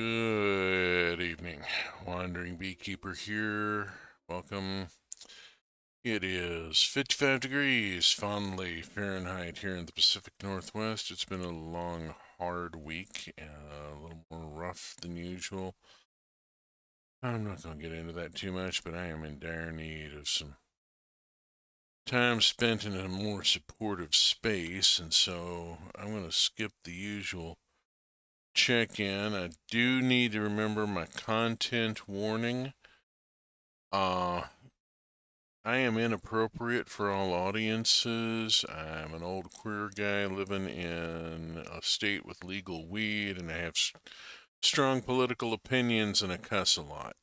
Good evening. Wandering Beekeeper here. Welcome. It is 55 degrees, fondly Fahrenheit here in the Pacific Northwest. It's been a long, hard week, a little more rough than usual. I'm not going to get into that too much, but I am in dire need of some time spent in a more supportive space, and so I'm going to skip the usual check-in. I do need to remember my content warning. I am inappropriate for all audiences. I'm an old queer guy living in a state with legal weed, and I have strong political opinions, and I cuss a lot.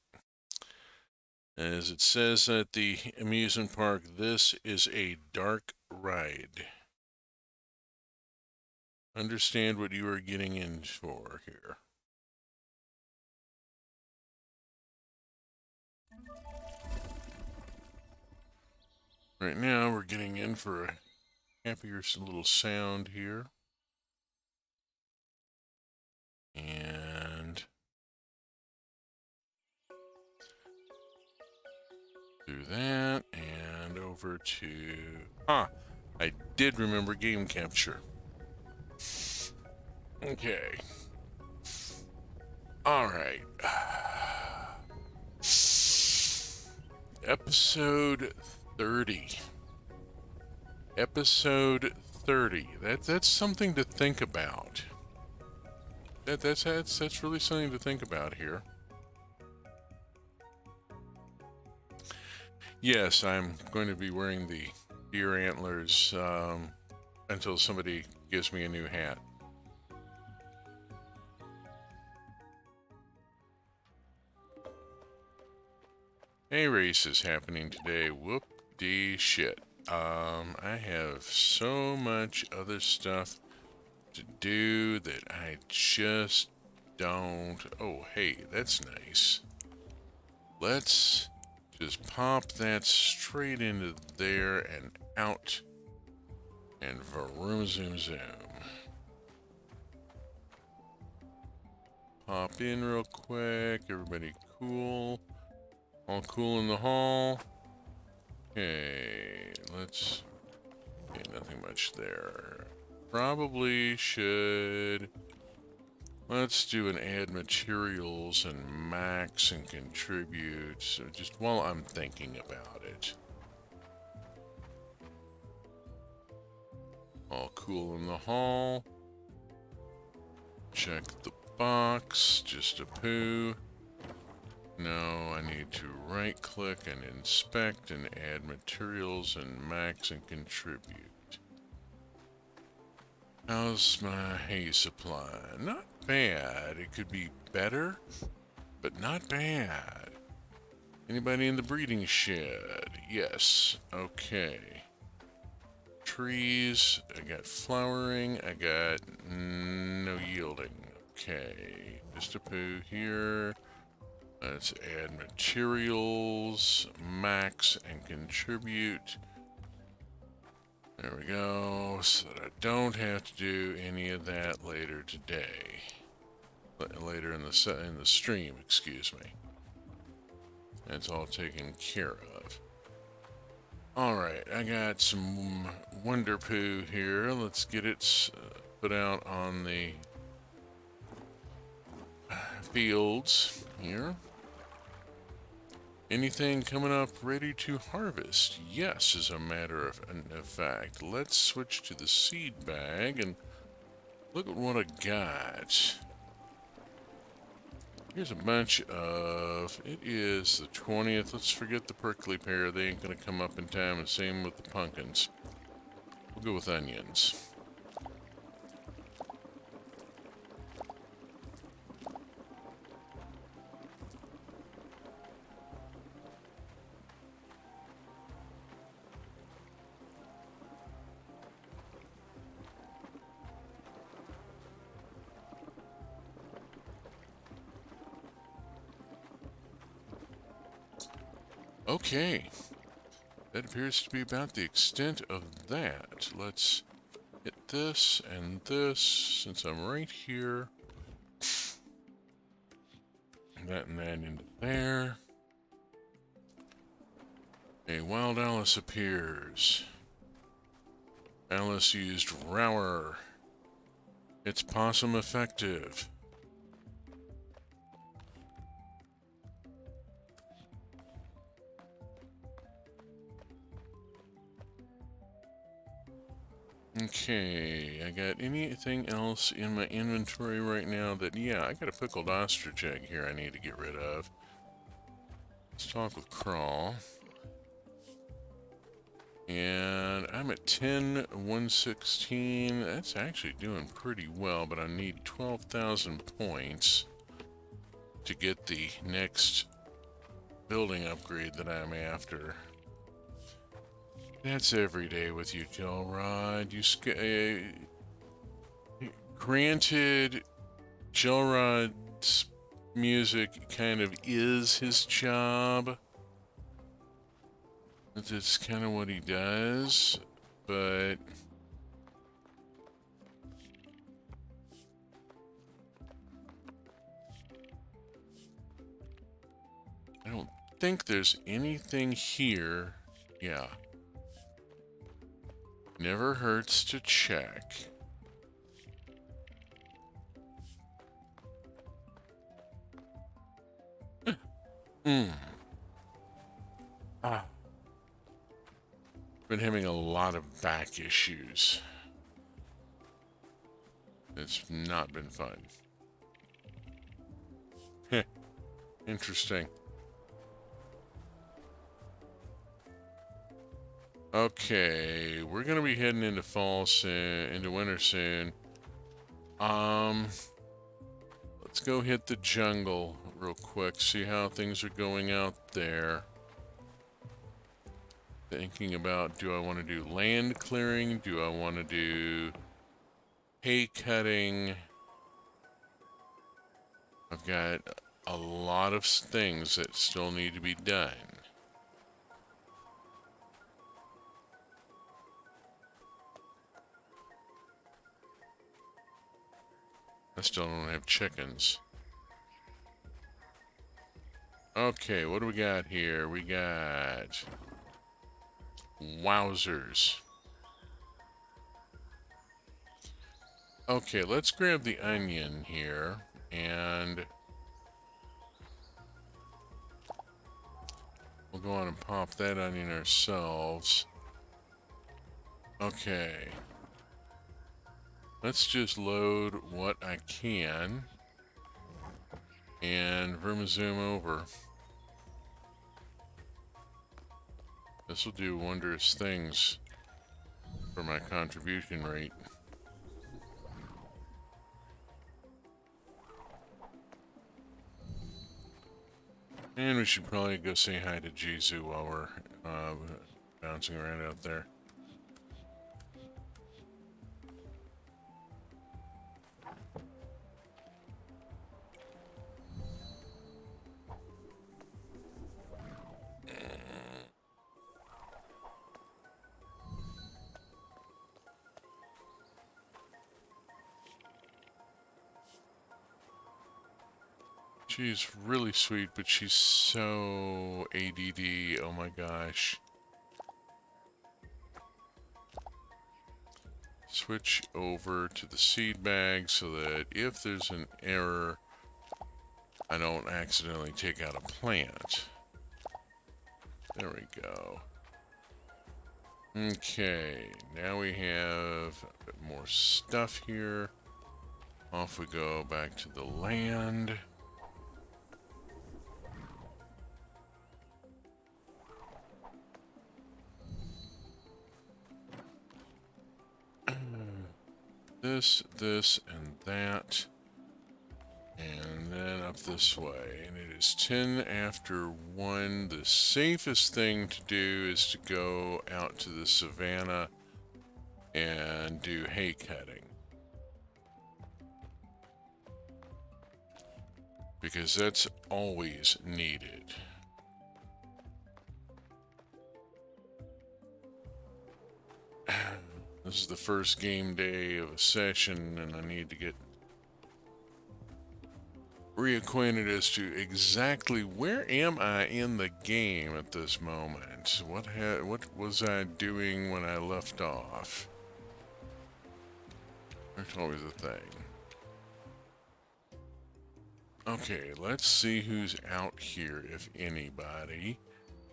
As it says at the amusement park, this is a dark ride. Understand what you are getting in for here. Right now, we're getting in for a happier little sound here. And do that, and over to... I did remember game capture. Okay. Alright. Episode 30. Episode 30. That's something to think about. That's really something to think about here. Yes, I'm going to be wearing the deer antlers until somebody gives me a new hat. A race is happening today. Whoop-dee shit. I have so much other stuff to do that I just don't... Oh, hey, that's nice. Let's just pop that straight into there and out. And vroom zoom zoom. Pop in real quick. Everybody cool. All cool in the hall. Okay, let's... Okay, nothing much there. Probably should... Let's do an add materials and max and contribute. So just while I'm thinking about it. All cool in the hall. Check the box. Just a poo. No, I need to right click and inspect and add materials and max and contribute. How's my hay supply? Not bad. It could be better, but not bad. Anybody in the breeding shed? Yes. Okay. Trees. I got flowering. I got no yielding. Okay. Just a poo here. Let's add materials, max, and contribute. There we go, so that I don't have to do any of that later today. Later in the stream, excuse me. That's all taken care of. Alright, I got some Wonder Poo here. Let's get it put out on the fields here. Anything coming up ready to harvest? Yes, as a matter of fact. Let's switch to the seed bag and look at what I got. Here's a bunch of... It is the 20th. Let's forget the prickly pear. They ain't going to come up in time. And same with the pumpkins. We'll go with onions. Okay. That appears to be about the extent of that. Let's hit this and this, since I'm right here. that and that into there. A wild Alice appears. Alice used Rower. It's possum effective. Okay, I got anything else in my inventory right now that, yeah, I got a pickled ostrich egg here I need to get rid of. Let's talk with Crawl. And I'm at 10,116. That's actually doing pretty well, but I need 12,000 points to get the next building upgrade that I'm after. That's every day with you, Gelrod. Granted, Gelrod's music kind of is his job. That's kind of what he does, but I don't think there's anything here. Yeah. Never hurts to check. Been having a lot of back issues. It's not been fun. Interesting. Okay, we're gonna be heading into fall soon, into winter soon. Let's go hit the jungle real quick, see how things are going out there. Thinking about, do I want to do land clearing? Do I want to do hay cutting? I've got a lot of things that still need to be done. I still don't have chickens. Okay, what do we got here? We got wowzers. Okay, let's grab the onion here and we'll go on and pop that onion ourselves. Okay. Let's just load what I can and zoom over. This will do wondrous things for my contribution rate. And we should probably go say hi to Jizu while we're bouncing around out there. She's really sweet, but she's so ADD. Oh my gosh. Switch over to the seed bag so that if there's an error, I don't accidentally take out a plant. There we go. Okay, now we have a bit more stuff here. Off we go back to the land. This, and that. And then up this way. And it is 10 after 1. The safest thing to do is to go out to the savannah and do hay cutting. Because that's always needed. This is the first game day of a session, and I need to get reacquainted as to exactly where am I in the game at this moment. What was I doing when I left off? There's always a thing. Okay, let's see who's out here, if anybody.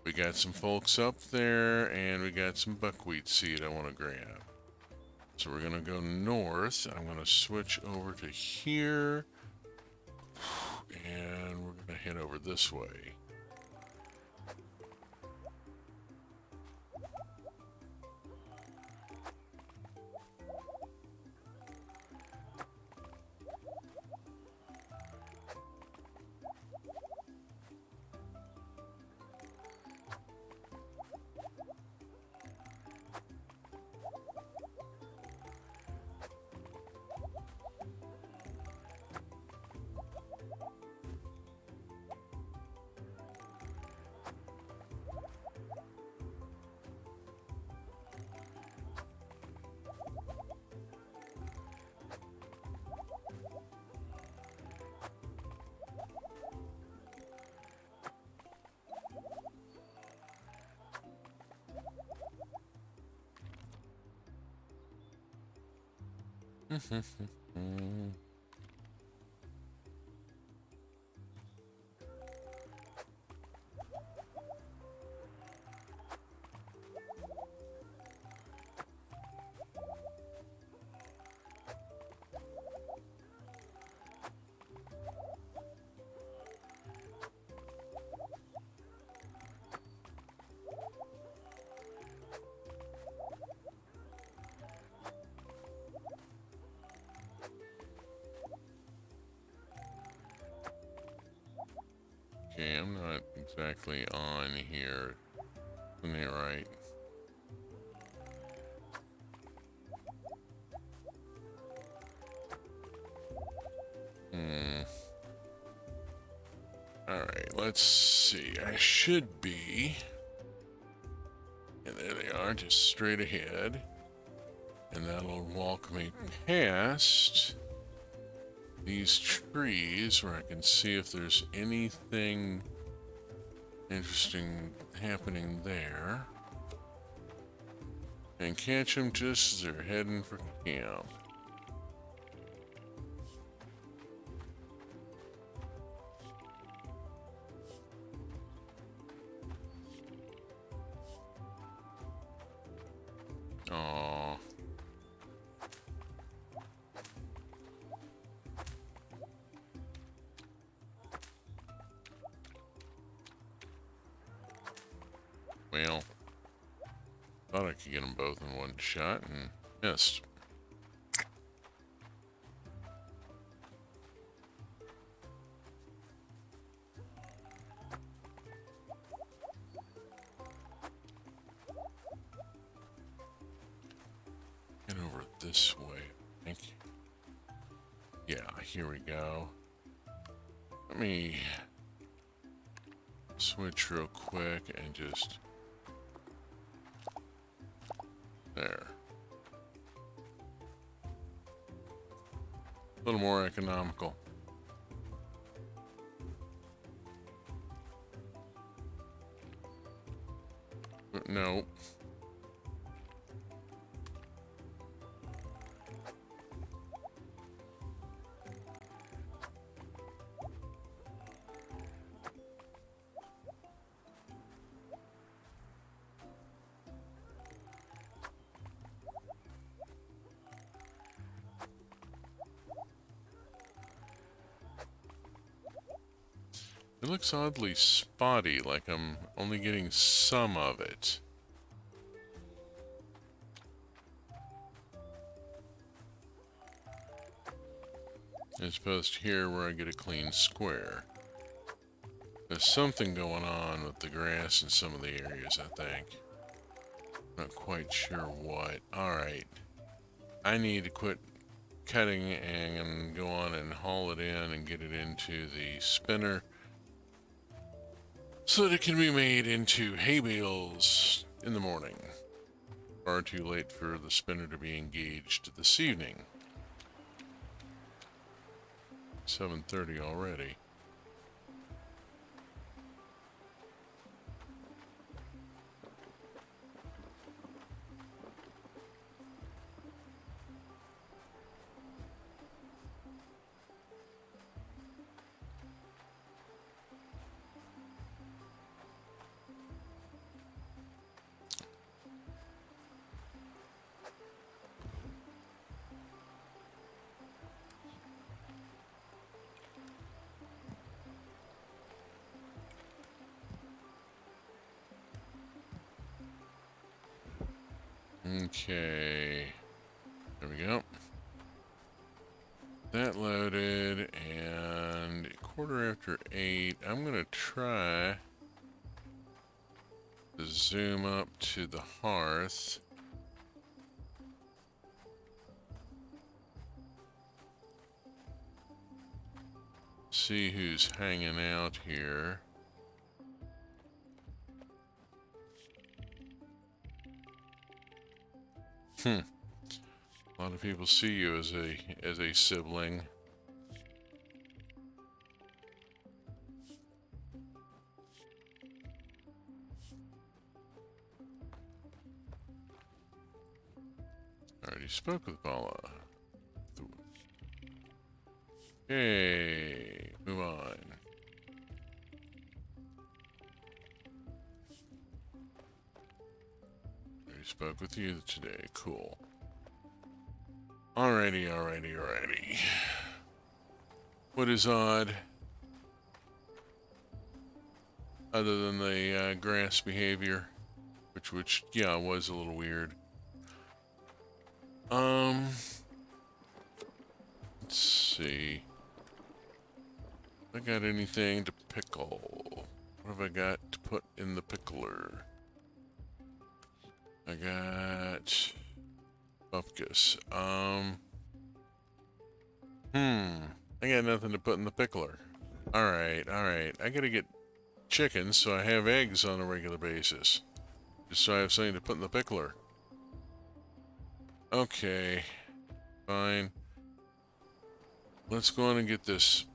We got some folks up there, and we got some buckwheat seed I want to grab. So we're gonna go north. I'm gonna switch over to here, and we're gonna head over this way. Okay, I'm not exactly on here. Isn't that right? Alright, let's see. I should be. And there they are, just straight ahead. And that'll walk me past these trees where I can see if there's anything interesting happening there. And catch them just as they're heading for camp. Aww. Well, thought I could get them both in one shot and missed. Get over this way, I think. Yeah, here we go. Let me switch real quick and just... There. A little more economical. But no. It looks oddly spotty, like I'm only getting some of it. As opposed to here where I get a clean square. There's something going on with the grass in some of the areas, I think. Not quite sure what. Alright. I need to quit cutting and go on and haul it in and get it into the spinner so that it can be made into hay bales in the morning. Far too late for the spinner to be engaged this evening. 7:30 already. Okay, there we go. That loaded, and 8:15. I'm gonna try to zoom up to the hearth. See who's hanging out here. A lot of people see you as a sibling. Already spoke with Bala. Okay, move on. Already spoke with you today. Cool. Alrighty. What is odd, other than the grass behavior, which yeah was a little weird. Let's see. Have I got anything to pickle? What have I got to put in the pickler? I got bupkis. I got nothing to put in the pickler. Alright. I gotta get chickens so I have eggs on a regular basis. Just so I have something to put in the pickler. Okay. Fine. Let's go on and get this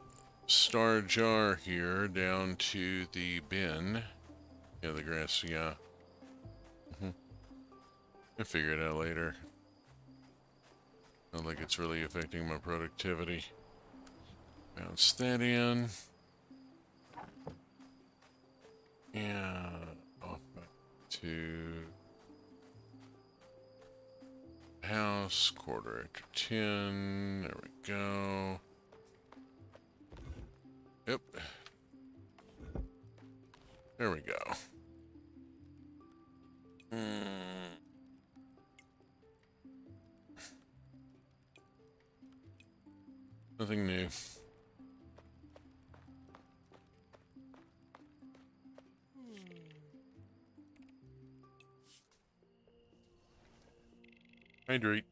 star jar here down to the bin. Yeah, the grass, yeah. I'll figure it out later. Not like it's really affecting my productivity. Bounce that in. Yeah, off back to house, 10:15. There we go. Yep. There we go. Nothing new. Hydrate.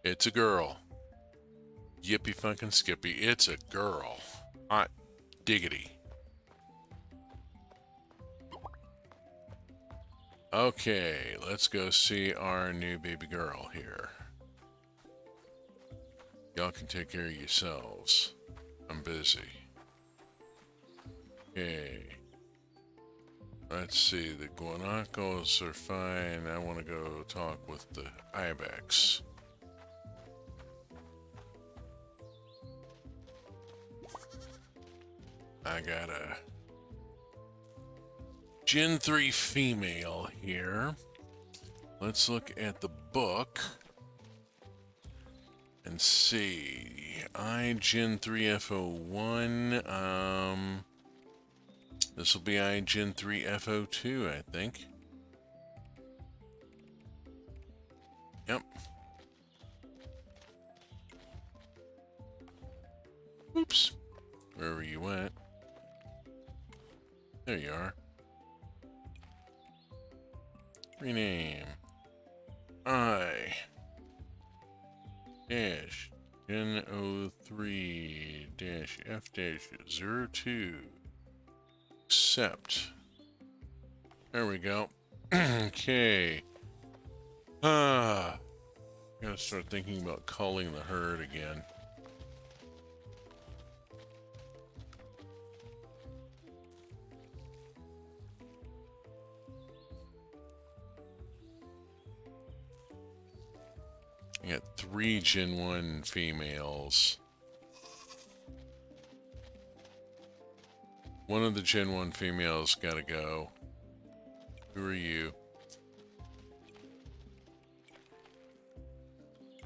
It's a girl. Yippee funkin' skippy. It's a girl. Hot diggity. Okay, let's go see our new baby girl here. Y'all can take care of yourselves. I'm busy. Okay. Let's see, the guanacos are fine. I want to go talk with the ibex. I got a Gen 3 female here. Let's look at the book and see. I Gen 3 F01. This will be I Gen 3 F02, I think. Yep. Oops. Wherever you went. There you are. Rename. I dash N03 dash F dash 02. Accept. There we go. Okay. Gotta start thinking about calling the herd again. I got 3 Gen 1 females. One of the Gen 1 females gotta go. Who are you?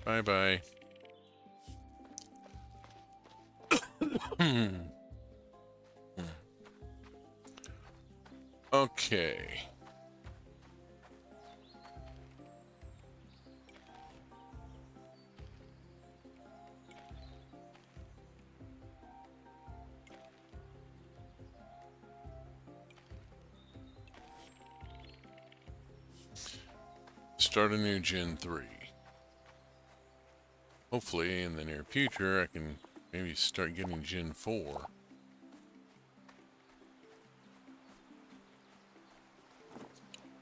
Bye-bye. Okay. Start a new Gen 3. Hopefully, in the near future, I can maybe start getting Gen 4.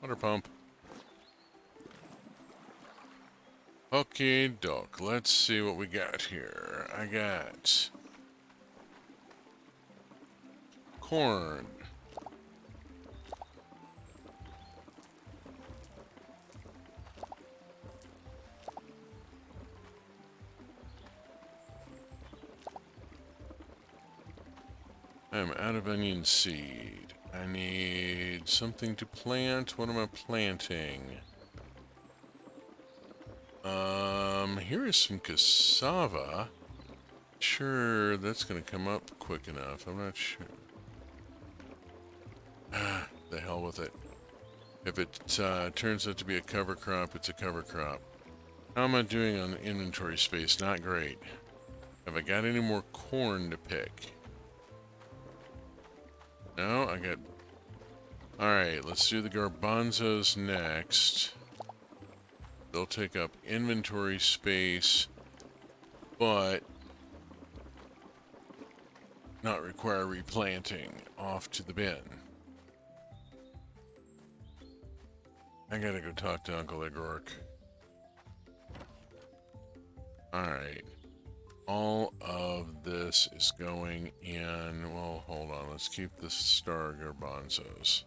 Water pump. Okay, doc. Let's see what we got here. I got corn. I'm out of onion seed. I need something to plant. What am I planting? Here is some cassava. Sure, that's gonna come up quick enough. I'm not sure. Ah, the hell with it. If it turns out to be a cover crop, it's a cover crop. How am I doing on inventory space? Not great. Have I got any more corn to pick? No, I got... Alright, let's do the garbanzos next. They'll take up inventory space, but not require replanting. Off to the bin. I gotta go talk to Uncle Igork. Alright. All of this is going in... Well, hold on. Let's keep the star garbanzos.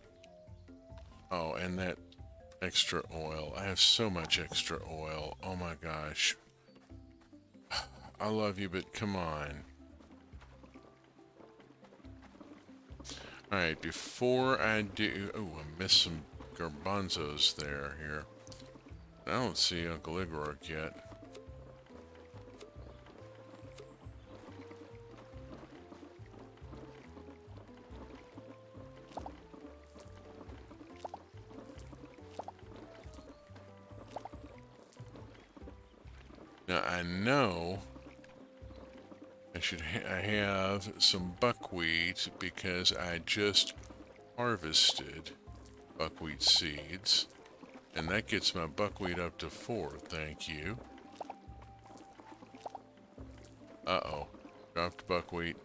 Oh, and that extra oil. I have so much extra oil. Oh my gosh. I love you, but come on. Alright, before I do... Oh, I missed some garbanzos there, here. I don't see Uncle Igork yet. Now, I know I have some buckwheat because I just harvested buckwheat seeds. And that gets my buckwheat up to 4, thank you. Uh-oh. Dropped buckwheat.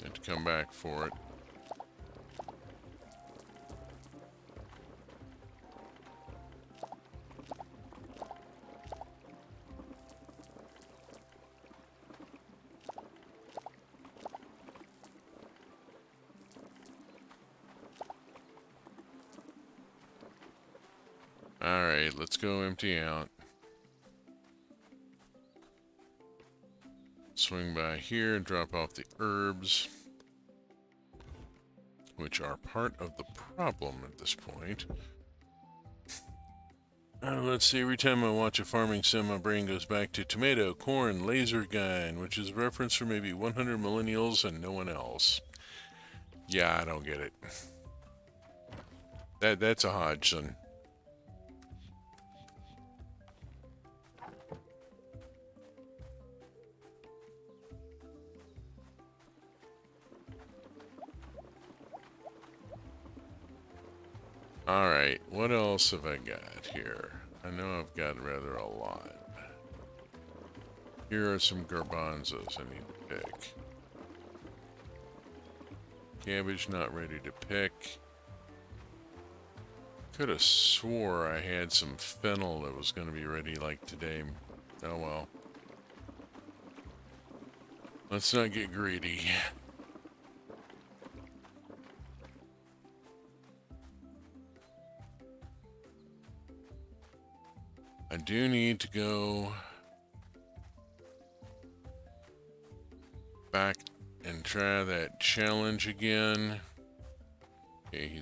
Have to come back for it. Alright, let's go empty out. Swing by here and drop off the herbs. which are part of the problem at this point. Let's see, every time I watch a farming sim, my brain goes back to tomato, corn, laser gun, which is a reference for maybe 100 millennials and no one else. Yeah, I don't get it. That's a Hodgson. Alright, what else have I got here? I know I've got rather a lot. Here are some garbanzos I need to pick. Cabbage not ready to pick. Could have swore I had some fennel that was going to be ready like today. Oh well. Let's not get greedy. I do need to go back and try that challenge again. Okay,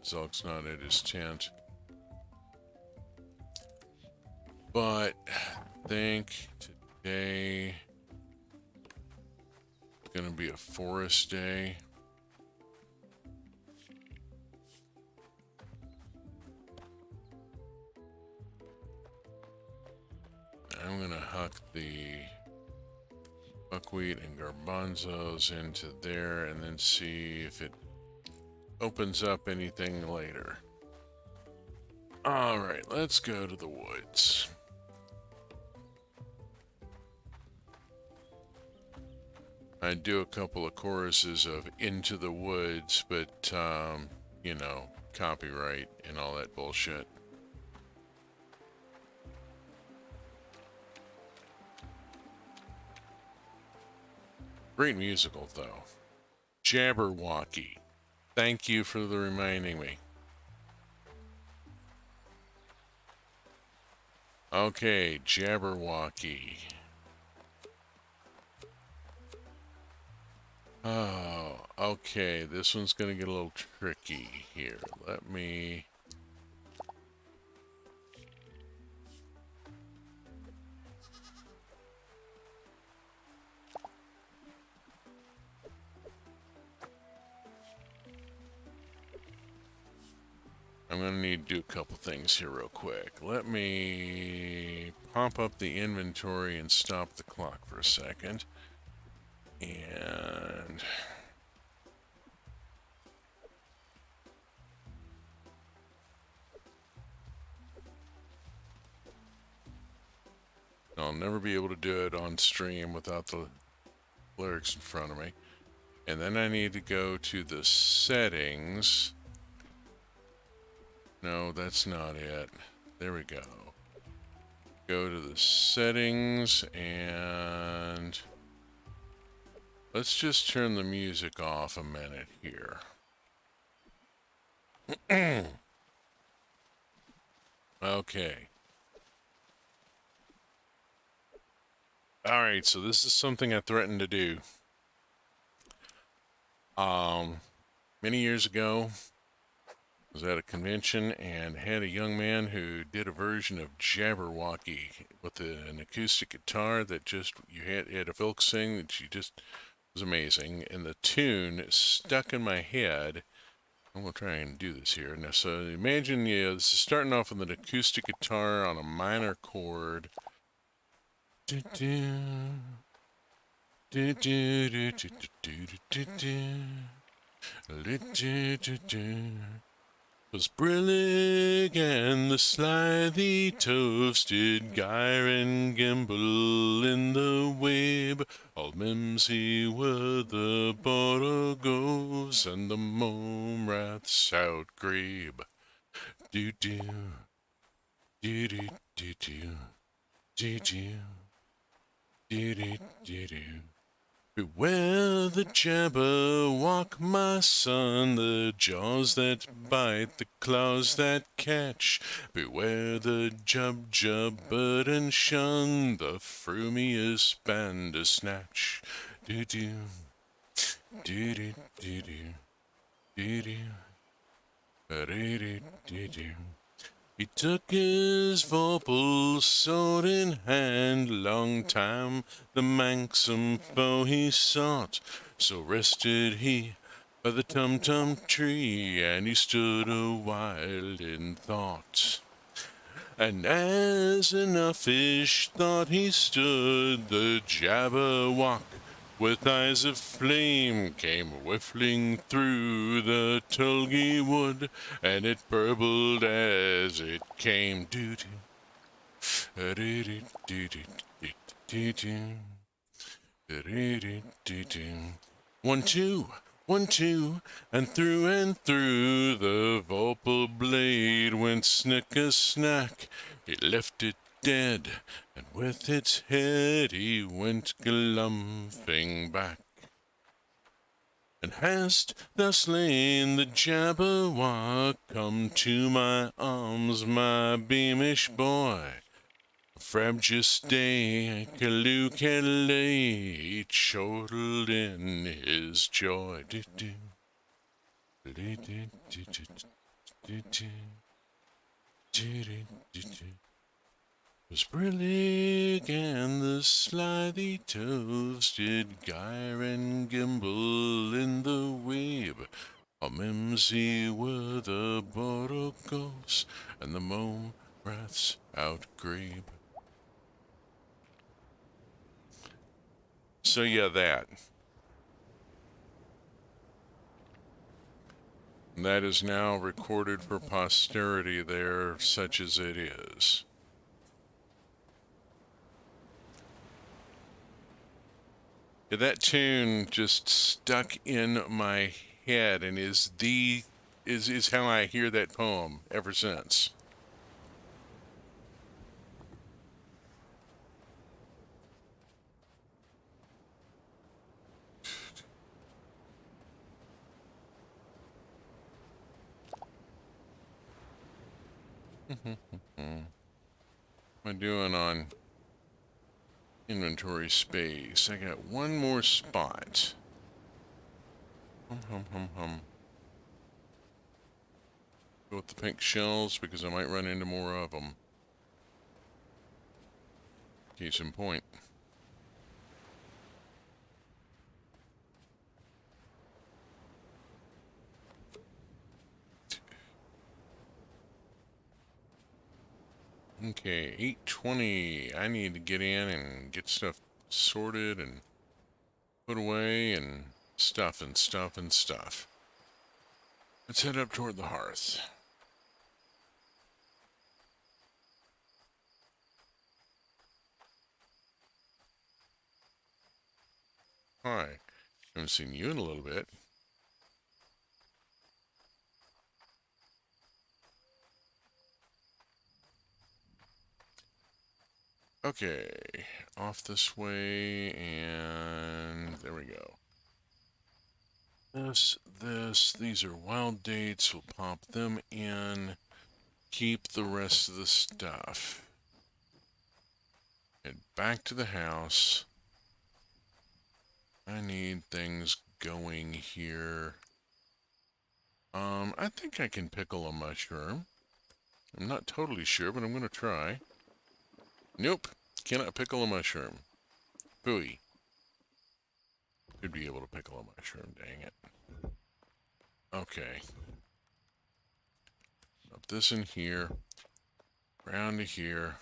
Zelk's not at his tent. But I think today is going to be a forest day. I'm going to huck the buckwheat and garbanzos into there and then see if it opens up anything later. Alright, let's go to the woods. I do a couple of choruses of Into the Woods, but, you know, copyright and all that bullshit. Great musical, though. Jabberwocky. Thank you for the reminding me. Okay, Jabberwocky. Oh, okay. This one's gonna get a little tricky here. Let me... I'm gonna need to do a couple things here real quick. Let me pop up the inventory and stop the clock for a second. And... I'll never be able to do it on stream without the lyrics in front of me. And then I need to go to the settings. No, that's not it. There we go. Go to the settings and let's just turn the music off a minute here. Okay. Alright, so this is something I threatened to do. Many years ago, I was at a convention and had a young man who did a version of Jabberwocky with an acoustic guitar that just, you had a folk sing that you just, was amazing. And the tune stuck in my head. I'm going to try and do this here. Now, so imagine, this is starting off with an acoustic guitar on a minor chord. Was Brillig and the slithy toasted gyre and gimble in the wabe, all mimsy were the borogoves and the mome raths outgrabe. Do do do do do do do do do do do do. Beware the Jabberwock, my son, the jaws that bite, the claws that catch. Beware the Jub bird and shun the frumiest bandersnatch. Do do do do do do He took his vorpal sword in hand, long time the manxome foe he sought. So rested he by the tum-tum tree, and he stood a while in thought. And as an uffish thought he stood, the Jabberwock with eyes of flame came whiffling through the tulgey wood, and it burbled as it came. One, two, one, two, and through the vorpal blade went snick-a-snack. He left it dead, and with its head he went galumphing back. And hast thou slain the Jabberwock? Come to my arms, my beamish boy. Frabjous day, Kaloo he chortled in his joy. Was brillig and the slithy toves did gyre and gimble in the weeb. A mimsy were the borogos and the mome raths outgrabe. So yeah, that. That is now recorded for posterity there, such as it is. Yeah, that tune just stuck in my head and is how I hear that poem ever since. What am I doing on inventory space? I got one more spot. Go with the pink shells because I might run into more of them. Case in point. Okay, 8:20. I need to get in and get stuff sorted and put away and stuff. Let's head up toward the hearth. Hi. Haven't seen you in a little bit. Okay, off this way, and there we go. These are wild dates. We'll pop them in. Keep the rest of the stuff. Head back to the house. I need things going here. I think I can pickle a mushroom. I'm not totally sure, but I'm going to try. Nope, cannot pickle a mushroom. Phooey. Should be able to pickle a mushroom, dang it. Okay. Up this in here. Round to here.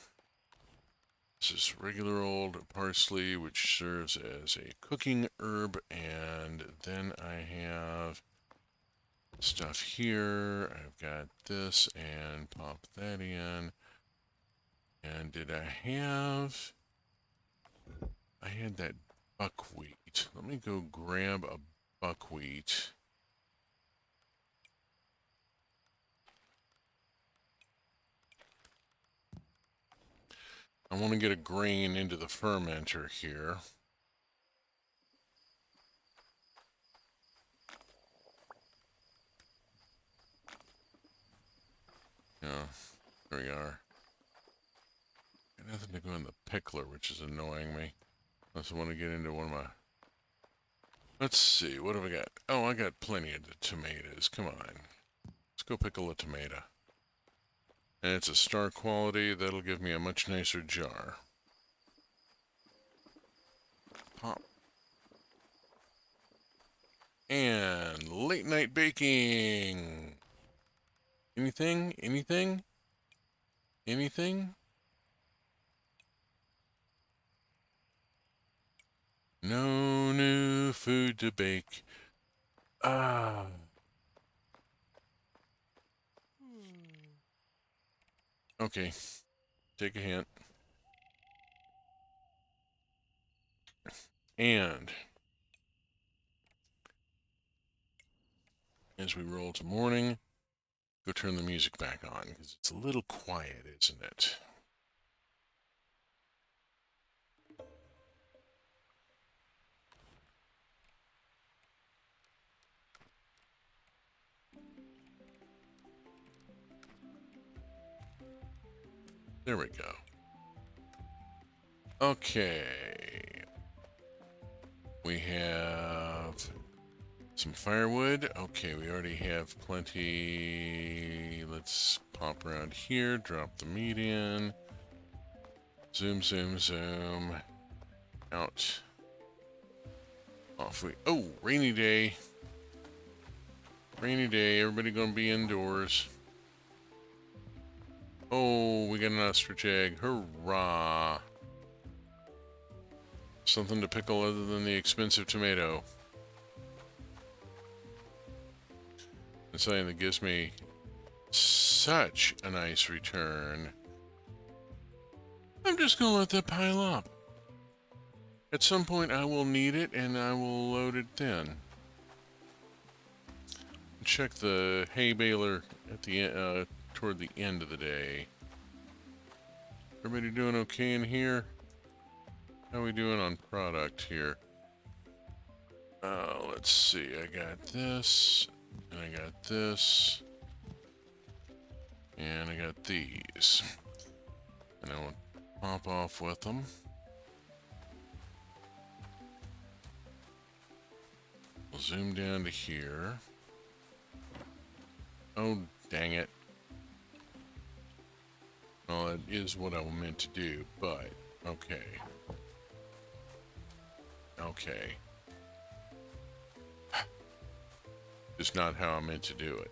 This is regular old parsley, which serves as a cooking herb, and then I have stuff here. I've got this, and pop that in. And did I have... I had that buckwheat. Let me go grab a buckwheat. I want to get a grain into the fermenter here. Yeah, there we are. Got nothing to go in the pickler, which is annoying me. Unless I want to get into one of my Let's see, what have I got? Oh, I got plenty of the tomatoes. Come on. Let's go pickle a tomato. And it's a star quality. That'll give me a much nicer jar. Pop. And late night baking. Anything? Anything? Anything? No new food to bake. Ah. Okay, take a hint. And as we roll to morning, go turn the music back on because it's a little quiet, isn't it? There we go. Okay. We have some firewood. Okay, we already have plenty. Let's pop around here, drop the meat in. Zoom, zoom, zoom. Out. Off we... Oh, rainy day. Rainy day. Everybody gonna be indoors. Oh, we got an ostrich egg. Hurrah. Something to pickle other than the expensive tomato. It's something that gives me such a nice return. I'm just gonna let that pile up. At some point I will need it and I will load it then. Check the hay baler at the toward the end of the day. Everybody doing okay in here? How are we doing on product here? Let's see. I got this, and I got this, and I got these. And I will pop off with them. We'll zoom down to here. Oh, dang it. Well, that is what I meant to do, but okay. Okay. It's not how I meant to do it.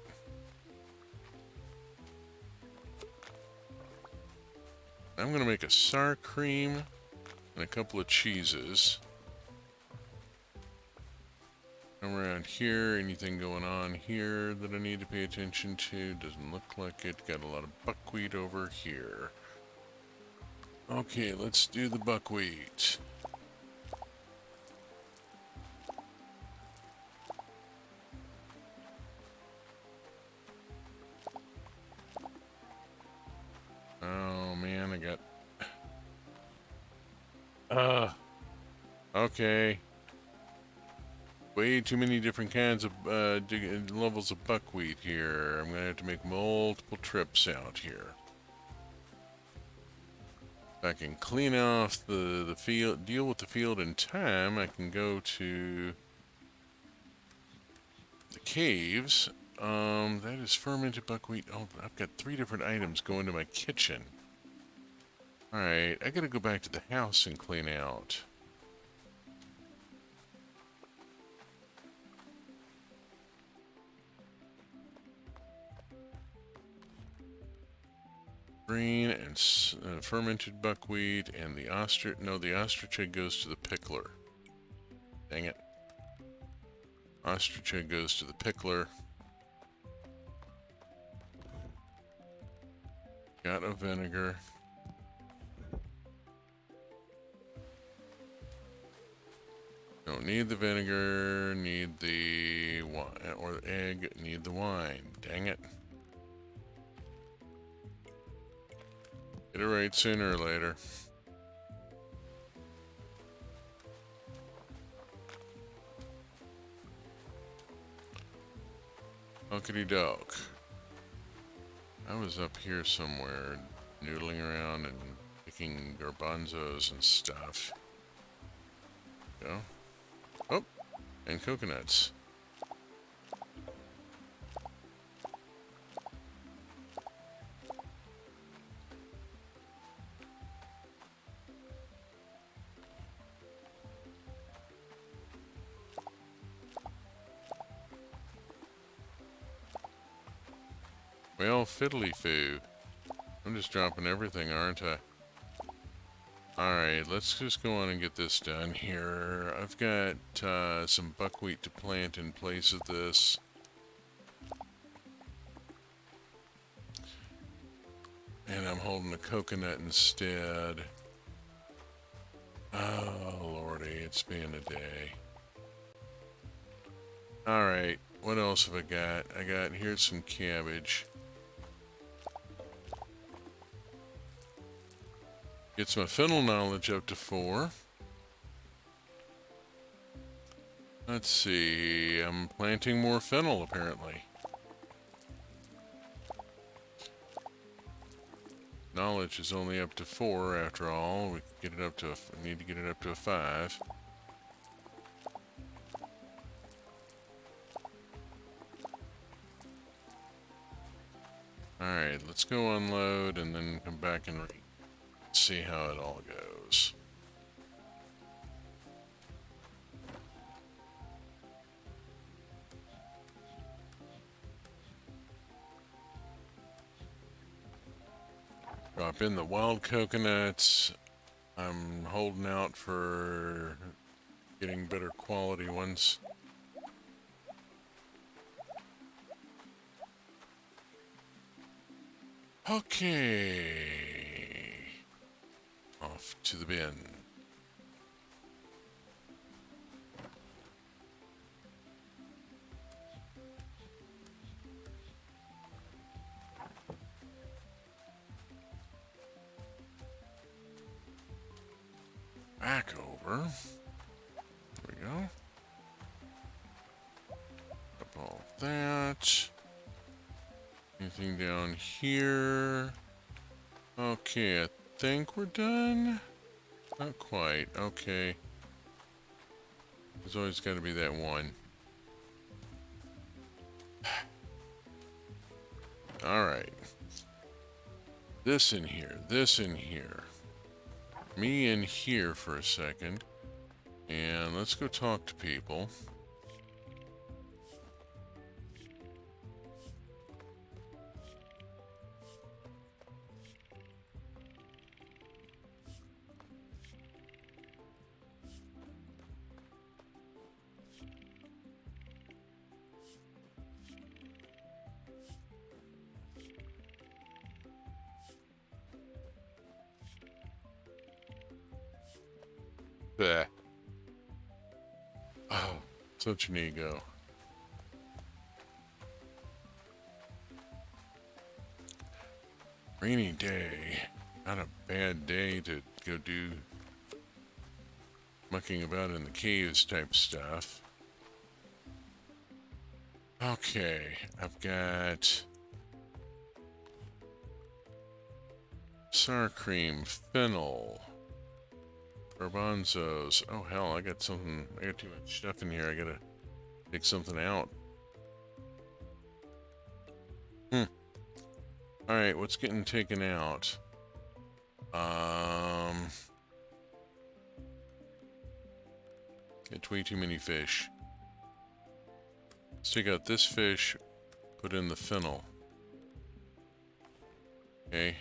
I'm gonna make a sour cream and a couple of cheeses. Come around here, anything going on here that I need to pay attention to? Doesn't look like it. Got a lot of buckwheat over here. Okay, let's do the buckwheat. Oh man, I got... okay. Way too many different kinds of levels of buckwheat here. I'm gonna have to make multiple trips out here. If I can clean off the field, deal with the field in time, I can go to the caves. That is fermented buckwheat. Oh, I've got 3 different items going to my kitchen. Alright, I gotta go back to the house and clean out. Green and fermented buckwheat and the ostrich. No, the ostrich egg goes to the pickler. Dang it. Ostrich egg goes to the pickler. Got a vinegar. Don't need the vinegar, need the wine, or the egg, need the wine. Dang it. Get it right sooner or later. Okie doke. I was up here somewhere, noodling around and picking garbanzos and stuff. Go. Oh, and coconuts. Well, fiddly foo. I'm just dropping everything, aren't I? Alright, let's just go on and get this done here. I've got some buckwheat to plant in place of this. And I'm holding a coconut instead. Oh, lordy, it's been a day. Alright, what else have I got? Here's some cabbage. Gets my fennel knowledge up to 4. Let's see, I'm planting more fennel apparently. Knowledge is only up to 4 after all. We can get it up to need to get it up to a 5. Alright, let's go unload and then come back and see how it all goes. Drop in the wild coconuts. I'm holding out for getting better quality ones. Okay. Off to the bin. Back over. There we go. Up all that. Anything down here? Okay, I think we're done. Not quite. Okay. There's always got to be that one. Alright. This in here. This in here. Me in here for a second. And let's go talk to people. Bleh. Oh, such an ego. Rainy day. Not a bad day to go do mucking about in the caves type stuff. Okay, I've got sour cream, fennel, garbanzos. Oh hell, I got too much stuff in here. I gotta take something out. Alright, what's getting taken out? It's way too many fish. Let's take out this fish, put in the fennel. Okay.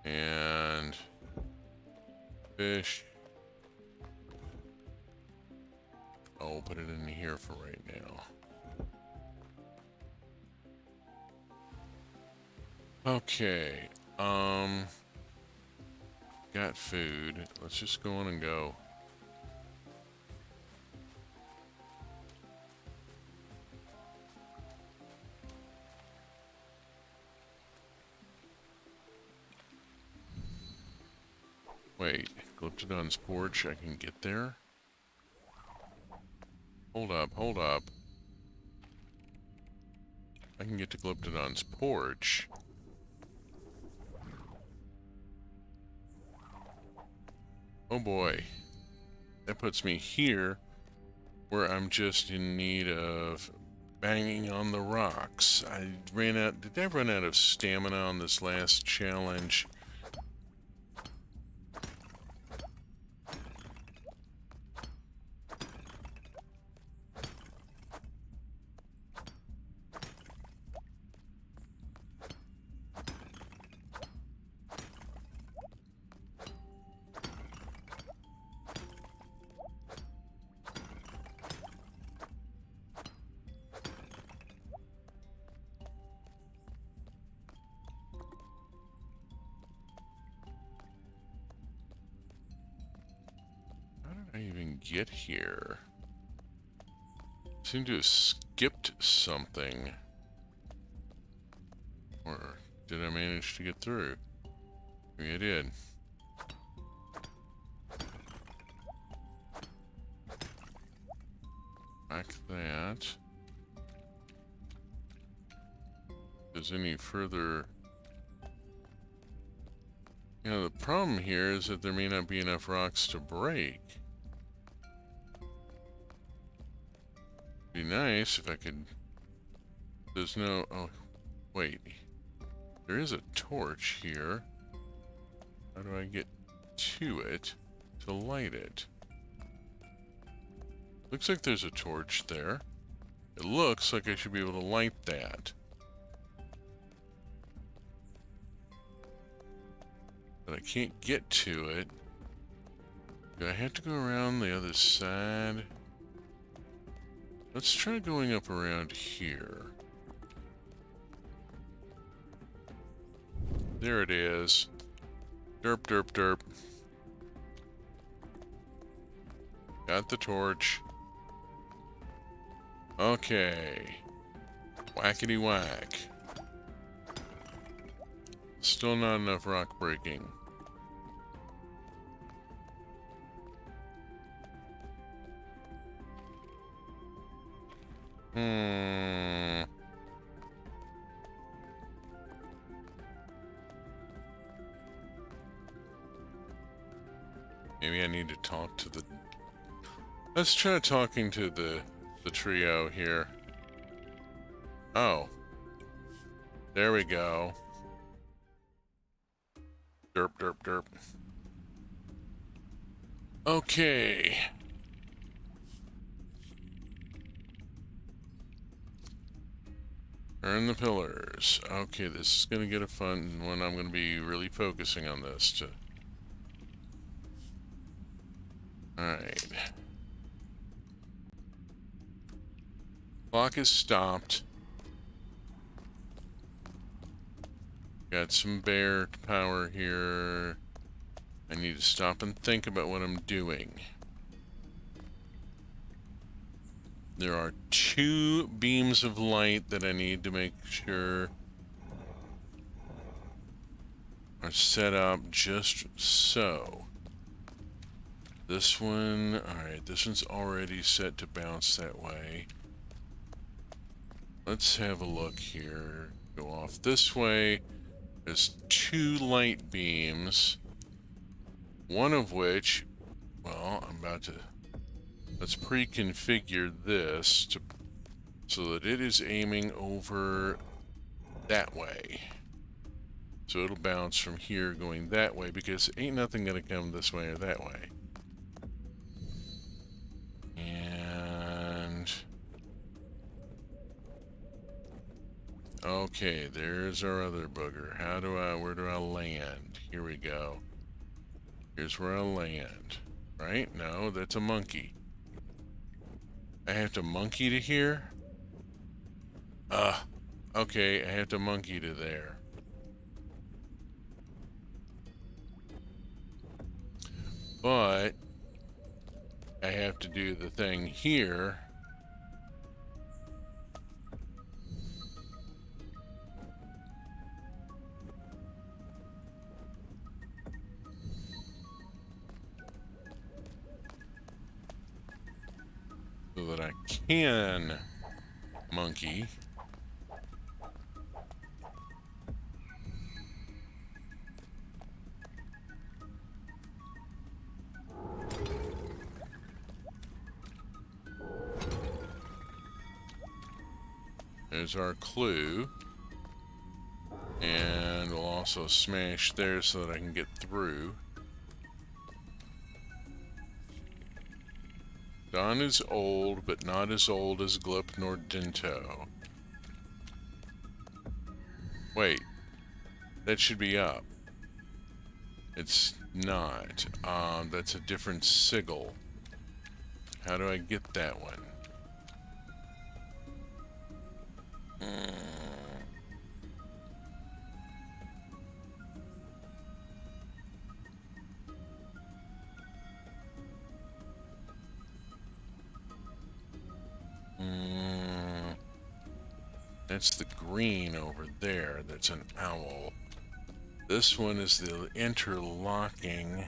And fish. I'll put it in here for right now. Okay, got food. Let's just go on and go. Wait, Glyptodon's porch, I can get there? Hold up, hold up. I can get to Glyptodon's porch. Oh boy. that puts me here, where I'm just in need of banging on the rocks. I ran out. Did I run out of stamina on this last challenge? I even get here? Seem to have skipped something. Or did I manage to get through? Maybe I did. Back that. If there's any further... You know, the problem here is that there may not be enough rocks to break. Be nice if I could... There's no... Oh, wait. There is a torch here. How do I get to it to light it? Looks like there's a torch there. It looks like I should be able to light that. But I can't get to it. Do I have to go around the other side? Let's try going up around here. There it is. Derp, derp, derp. Got the torch. Okay. Whackety whack. Still not enough rock breaking. Maybe I need to talk to the... Let's try talking to the trio here. Oh. There we go. Derp, derp, derp. Okay. Earn the pillars. Okay, this is going to get a fun one. I'm going to be really focusing on this to... Alright. Clock is stopped. Got some bear power here. I need to stop and think about what I'm doing. There are 2 beams of light that I need to make sure are set up just so. This one, alright, this one's already set to bounce that way. Let's have a look here. Go off this way. There's 2 light beams. One of which, well, I'm about to... Let's pre-configure this to, so that it is aiming over that way. So it'll bounce from here going that way, because ain't nothing gonna come this way or that way. And... Okay, there's our other booger. Where do I land? Here we go. Here's where I land. Right? No, that's a monkey. I have to monkey to here? Okay, I have to monkey to there. But I have to do the thing here. So that I can monkey. There's our clue. And we'll also smash there so that I can get through. Don is old, but not as old as Glip nor Dinto. Wait. That should be up. It's not. That's a different sigil. How do I get that one? That's the green over there. That's an owl. This one is the interlocking,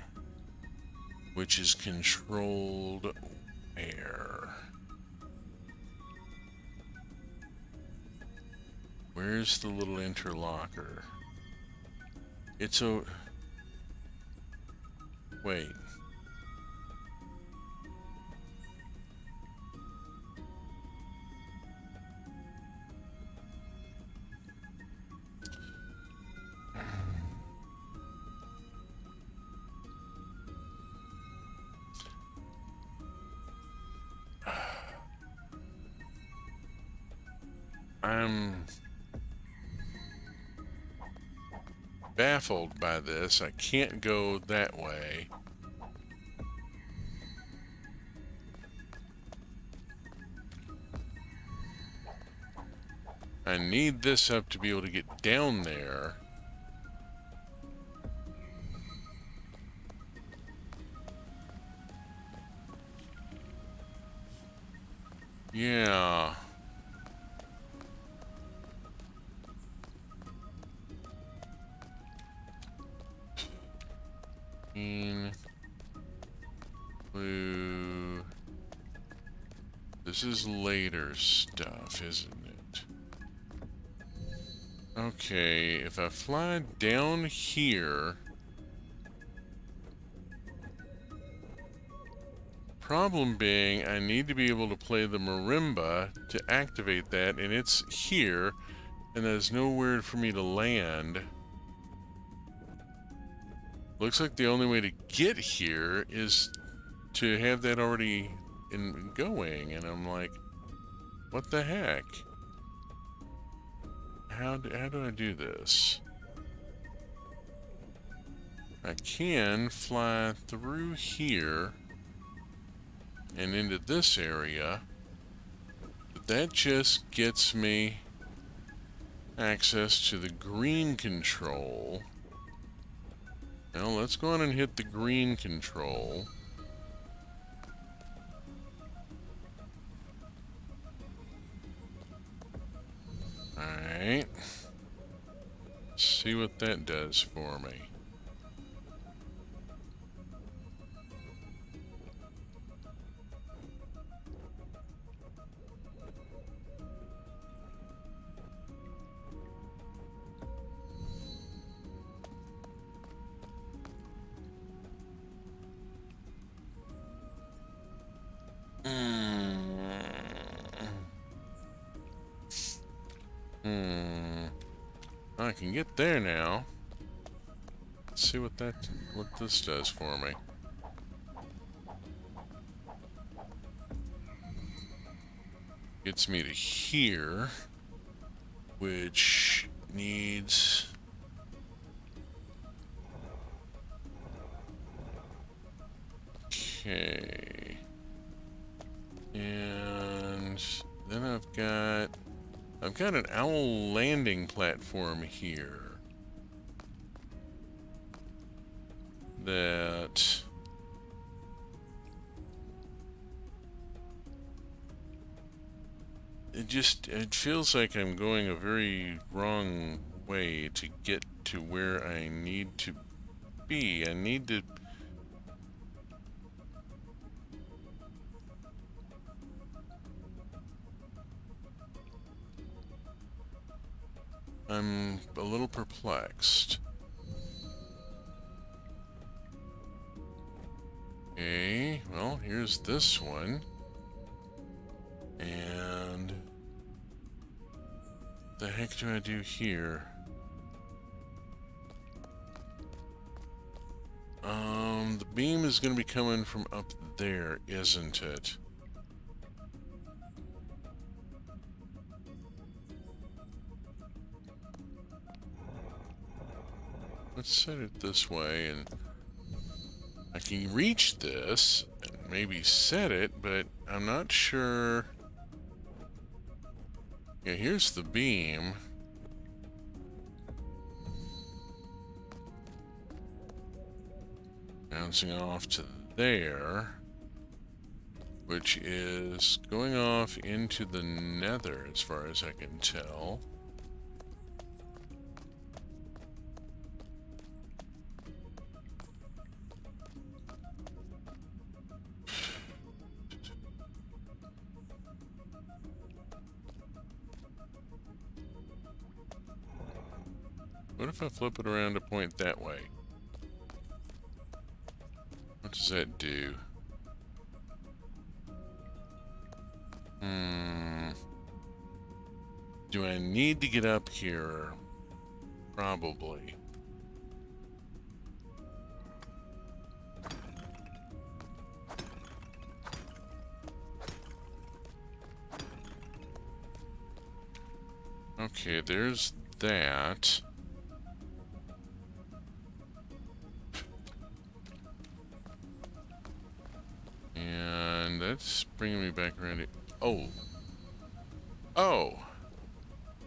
which is controlled where? Where's the little interlocker? It's a... Wait. I'm baffled by this. I can't go that way. I need this up to be able to get down there. Yeah. Green, blue. This is later stuff, isn't it? Okay, if I fly down here... Problem being, I need to be able to play the marimba to activate that, and it's here, and there's nowhere for me to land. Looks like the only way to get here is to have that already going, and I'm like, what the heck? How do I do this? I can fly through here and into this area, but that just gets me access to the green control. Now let's go on and hit the green control. Alright. See what that does for me. I can get there now. Let's see what this does for me. Gets me to here, which needs... Okay. And then I've got an owl landing platform here that it feels like I'm going a very wrong way to get to where I need to be. I need to... I'm a little perplexed. Okay, well, here's this one. And the heck do I do here? The beam is going to be coming from up there, isn't it? Let's set it this way, and I can reach this and maybe set it, but I'm not sure. Yeah, here's the beam. Bouncing off to there, which is going off into the nether as far as I can tell. What if I flip it around to point that way? What does that do? Do I need to get up here? Probably. Okay, there's that. And that's bringing me back around to... Oh! Oh!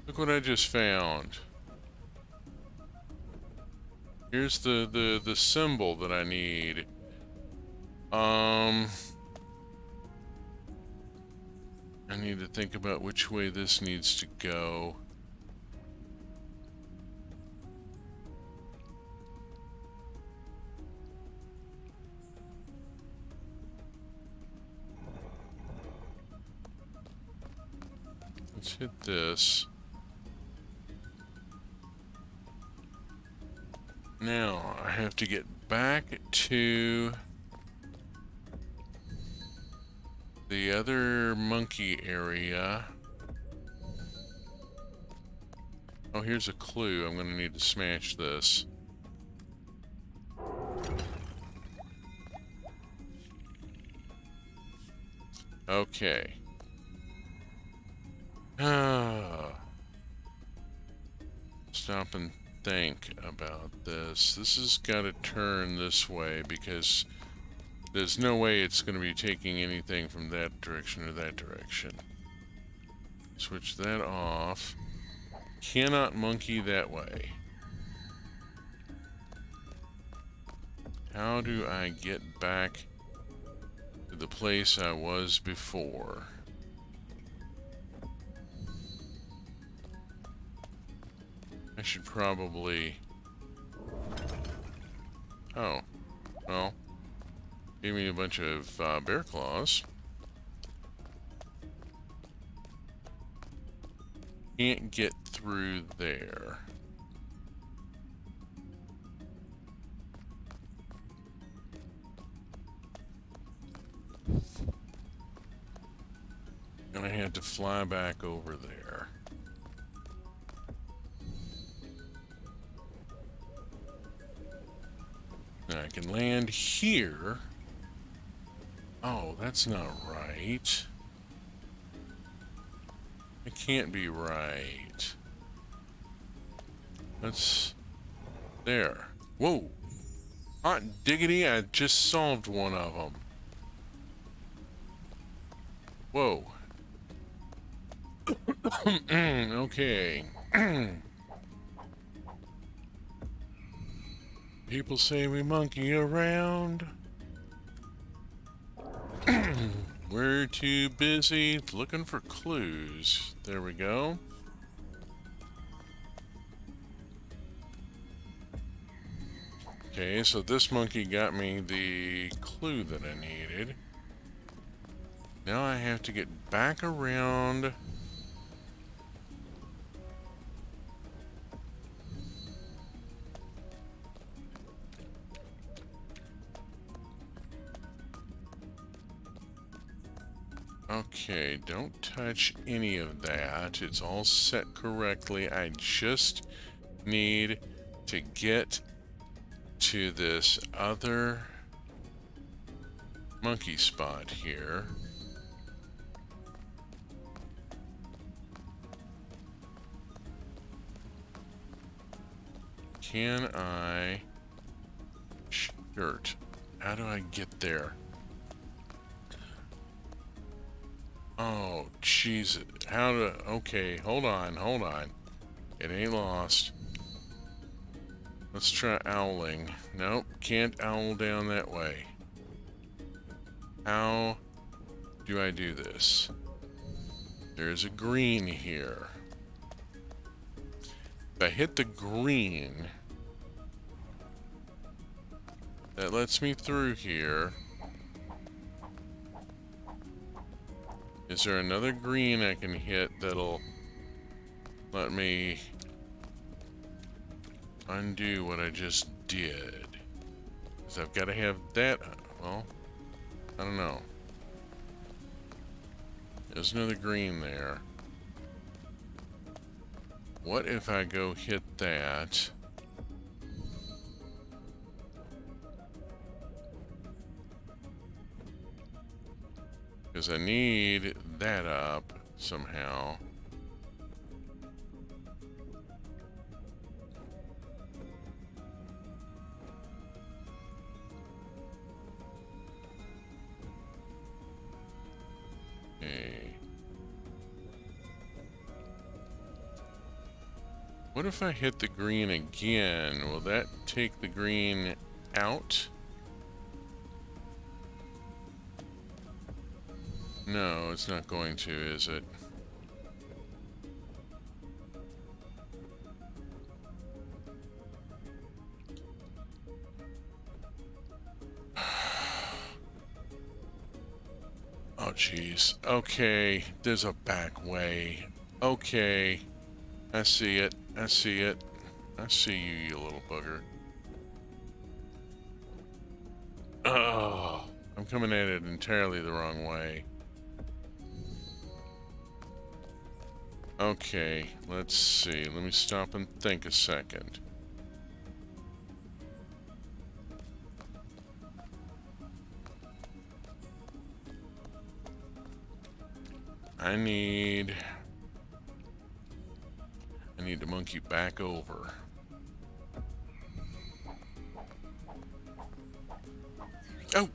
Look what I just found. Here's the symbol that I need. I need to think about which way this needs to go. Let's hit this. Now, I have to get back to the other monkey area. Oh, here's a clue. I'm going to need to smash this. Okay. Stop and think about this. This has got to turn this way because there's no way it's going to be taking anything from that direction or that direction. Switch that off. Cannot monkey that way. How do I get back to the place I was before? I should probably... Oh. Well. Gave me a bunch of bear claws. Can't get through there. Gonna have to fly back over there. Now I can land here. Oh, that's not right. It can't be right. That's... there. Whoa! Hot diggity, I just solved one of them. Whoa. Okay. People say we monkey around. We're too busy looking for clues. There we go. Okay, so this monkey got me the clue that I needed. Now I have to get back around. Okay, don't touch any of that. It's all set correctly. I just need to get to this other monkey spot here. Can I... Shirt. How do I get there? Oh, jeez. How to... Okay, hold on. It ain't lost. Let's try owling. Nope, can't owl down that way. How do I do this? There's a green here. If I hit the green, that lets me through here. Is there another green I can hit that'll let me undo what I just did? Because I've got to have that. Well, I don't know. There's another green there. What if I go hit that? Because I need that up somehow. Okay. What if I hit the green again? Will that take the green out? No, it's not going to, is it? Oh, jeez. Okay, there's a back way. Okay. I see it. I see it. I see you, you little bugger. Oh, I'm coming at it entirely the wrong way. Okay, let's see. Let me stop and think a second. I need to monkey back over. Oh!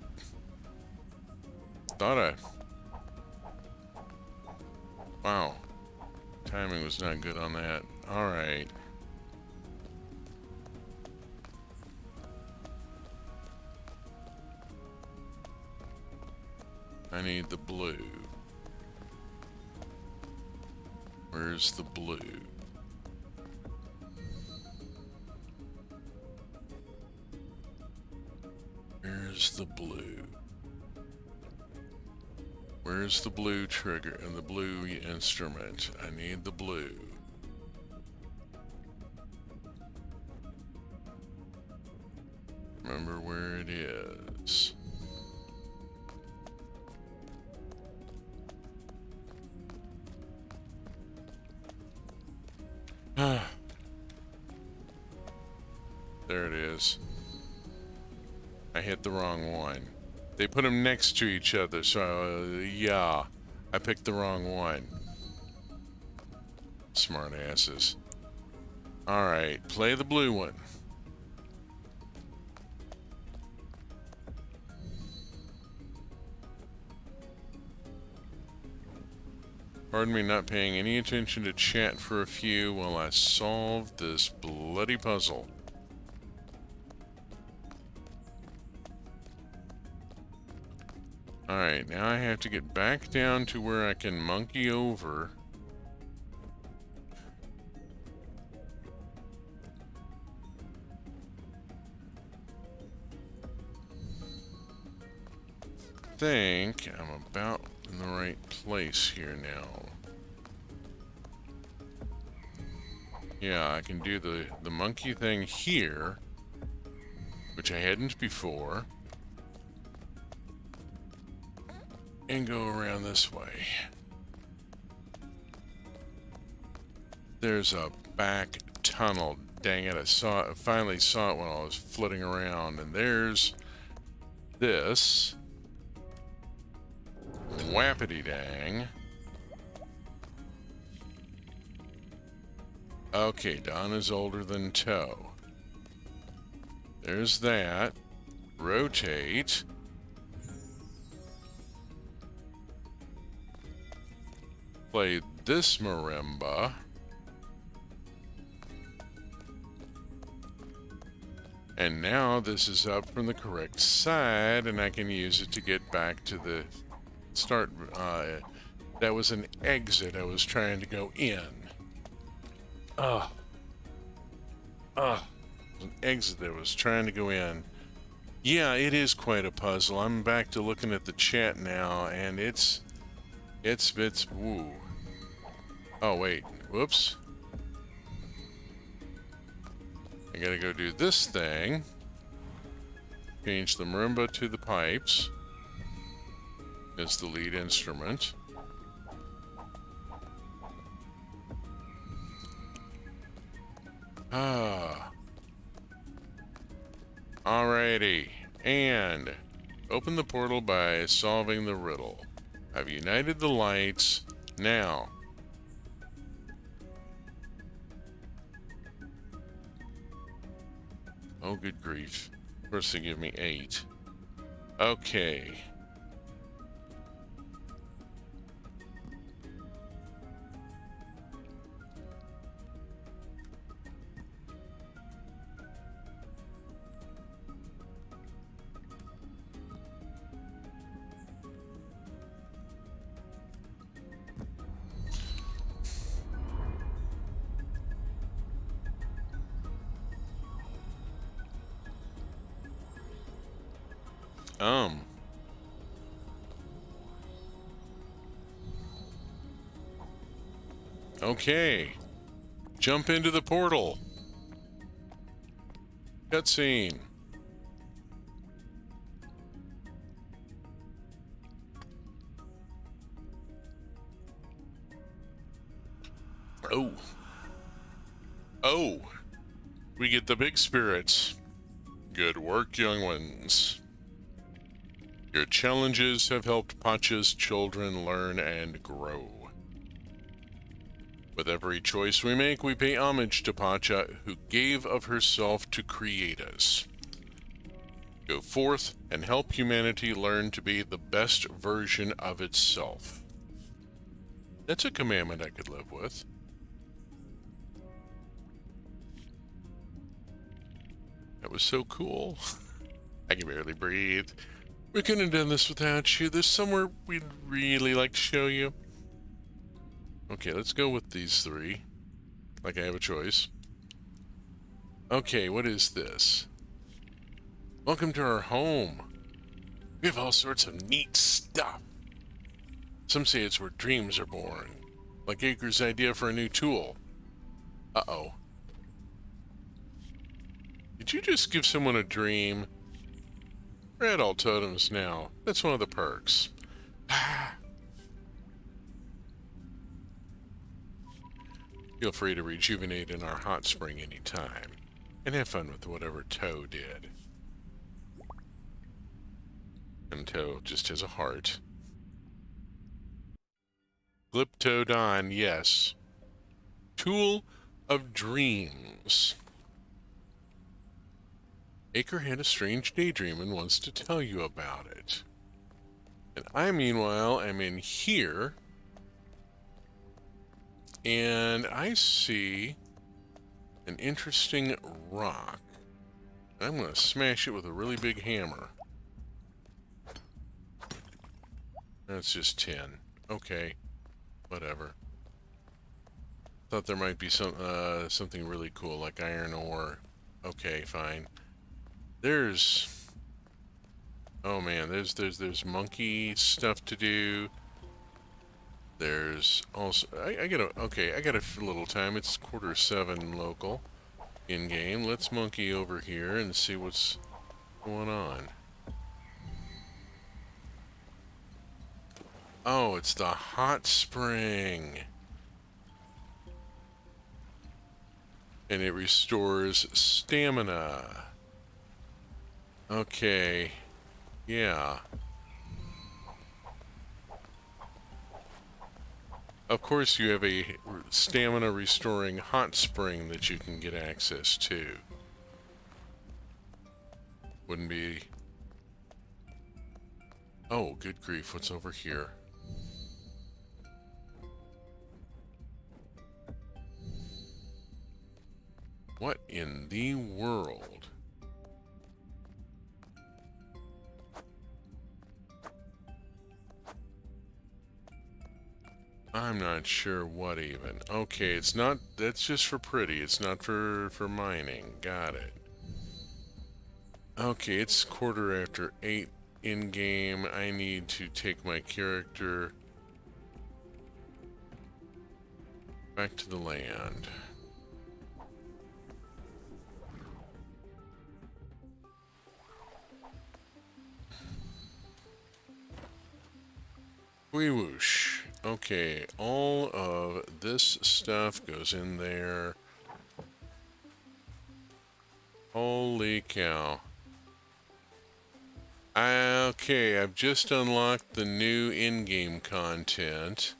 Thought I... Wow. Timing was not good on that. Alright. I need the blue. Where's the blue? Where's the blue? Where's the blue trigger and the blue instrument? I need the blue. Remember where it is. There it is. I hit the wrong one. They put them next to each other, so yeah, I picked the wrong one. Smart asses. Alright, play the blue one. Pardon me not paying any attention to chat for a few while I solve this bloody puzzle. Alright, now I have to get back down to where I can monkey over. I think I'm about in the right place here now. Yeah, I can do the monkey thing here, which I hadn't before. and go around this way. There's a back tunnel. Dang it, I finally saw it when I was flitting around. And there's this. Whappity dang. Okay, Don is older than Toe. There's that. Rotate. Play this marimba. And now this is up from the correct side, and I can use it to get back to the start. That was an exit. I was trying to go in. An exit that was trying to go in. Yeah, it is quite a puzzle. I'm back to looking at the chat now, and it's woo. Oh wait, whoops. I gotta go do this thing. Change the marimba to the pipes as the lead instrument. Alrighty, and open the portal by solving the riddle. I've united the lights. Now, oh good grief. First they give me 8. Okay. Okay. Jump into the portal. Cutscene. Oh. Oh. We get the big spirits. Good work, young ones. Your challenges have helped Pacha's children learn and grow. With every choice we make, we pay homage to Pacha, who gave of herself to create us. Go forth and help humanity learn to be the best version of itself. That's a commandment I could live with. That was so cool. I can barely breathe. We couldn't have done this without you. There's somewhere we'd really like to show you. Okay, let's go with these 3. Like I have a choice. Okay, what is this? Welcome to our home. We have all sorts of neat stuff. Some say it's where dreams are born. Like Acre's idea for a new tool. Uh-oh. Did you just give someone a dream? We're adult totems now. That's one of the perks. Feel free to rejuvenate in our hot spring anytime, and have fun with whatever Toe did. And Toe just has a heart. Glyptodon, yes. Tool of Dreams. Acre had a strange daydream and wants to tell you about it. And I, meanwhile, am in here. And I see an interesting rock. I'm going to smash it with a really big hammer. That's just 10. Okay. Whatever. Thought there might be something really cool like iron ore. Okay, fine. There's... Oh man, there's monkey stuff to do. There's also I got a little time. It's 7:15 local in game. Let's monkey over here and see what's going on. Oh, it's the hot spring. And it restores stamina. Okay. Yeah. Of course, you have a stamina restoring hot spring that you can get access to. Wouldn't be... Oh, good grief, what's over here? What in the world? I'm not sure what even. Okay, it's not... That's just for pretty. It's not for mining. Got it. Okay, it's 8:15 in-game. I need to take my character back to the land. Wee whoosh. Okay, all of this stuff goes in there. Holy cow. Okay, I've just unlocked the new in-game content.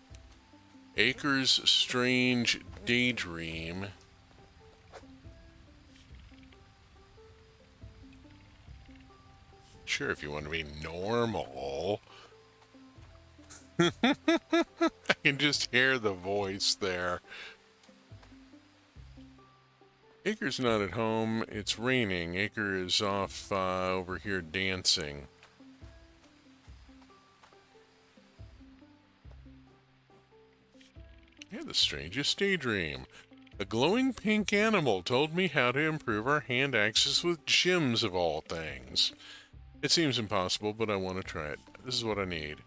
Acre's Strange Daydream. Sure, if you want to be normal. I can just hear the voice there. Acre's not at home. It's raining. Acre is off over here dancing. Yeah, the strangest daydream. A glowing pink animal told me how to improve our hand axes with gems of all things. It seems impossible, but I want to try it. This is what I need.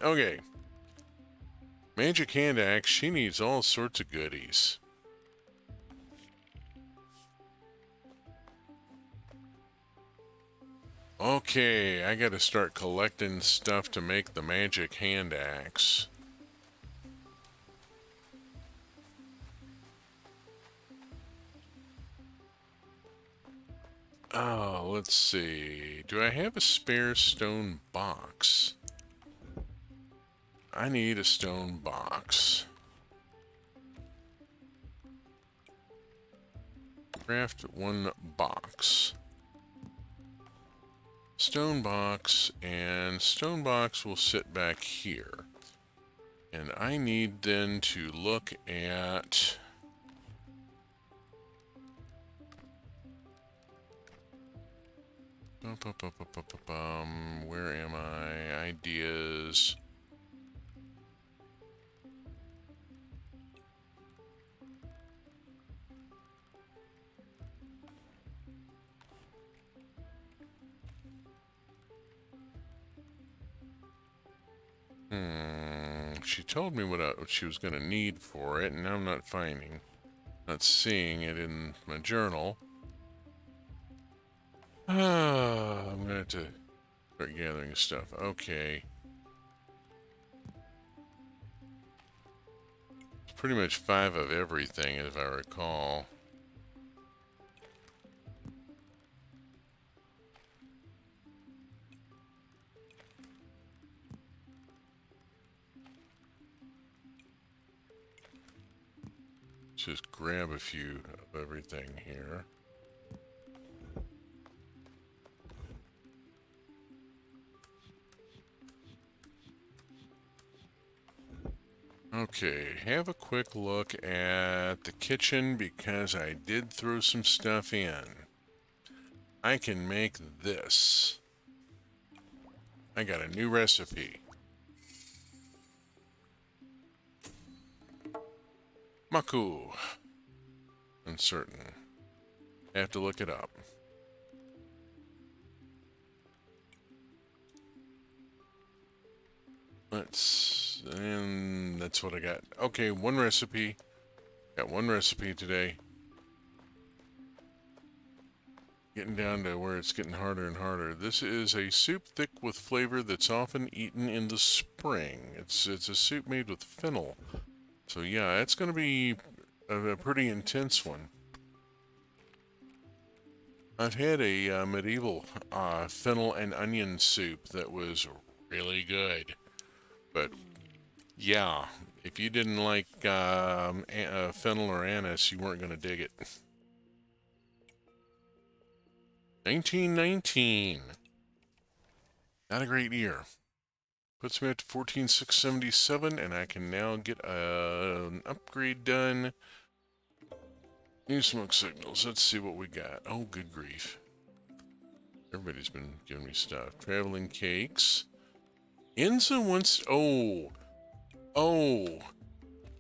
Okay. Magic hand axe, she needs all sorts of goodies. Okay, I gotta start collecting stuff to make the magic hand axe. Oh, let's see. Do I have a spare stone box? I need a stone box. Craft one box. Stone box, and stone box will sit back here. And I need then to look at... Where am I? Ideas. She told me what she was going to need for it, and now I'm not seeing it in my journal. I'm going to have to start gathering stuff. Okay. It's pretty much 5 of everything, if I recall. Just grab a few of everything here. Okay, have a quick look at the kitchen because I did throw some stuff in. I can make this. I got a new recipe. Maku. Uncertain. I have to look it up. And that's what I got. Okay, one recipe. Got one recipe today. getting down to where it's getting harder and harder. This is a soup thick with flavor that's often eaten in the spring. It's a soup made with fennel. So yeah, it's going to be a pretty intense one. I've had a medieval fennel and onion soup that was really good. But yeah, if you didn't like fennel or anise, you weren't going to dig it. 1919. Not a great year. Puts me up to 14,677, and I can now get an upgrade done. New smoke signals. Let's see what we got. Oh, good grief. Everybody's been giving me stuff. Traveling cakes. Enza wants... Oh. Oh.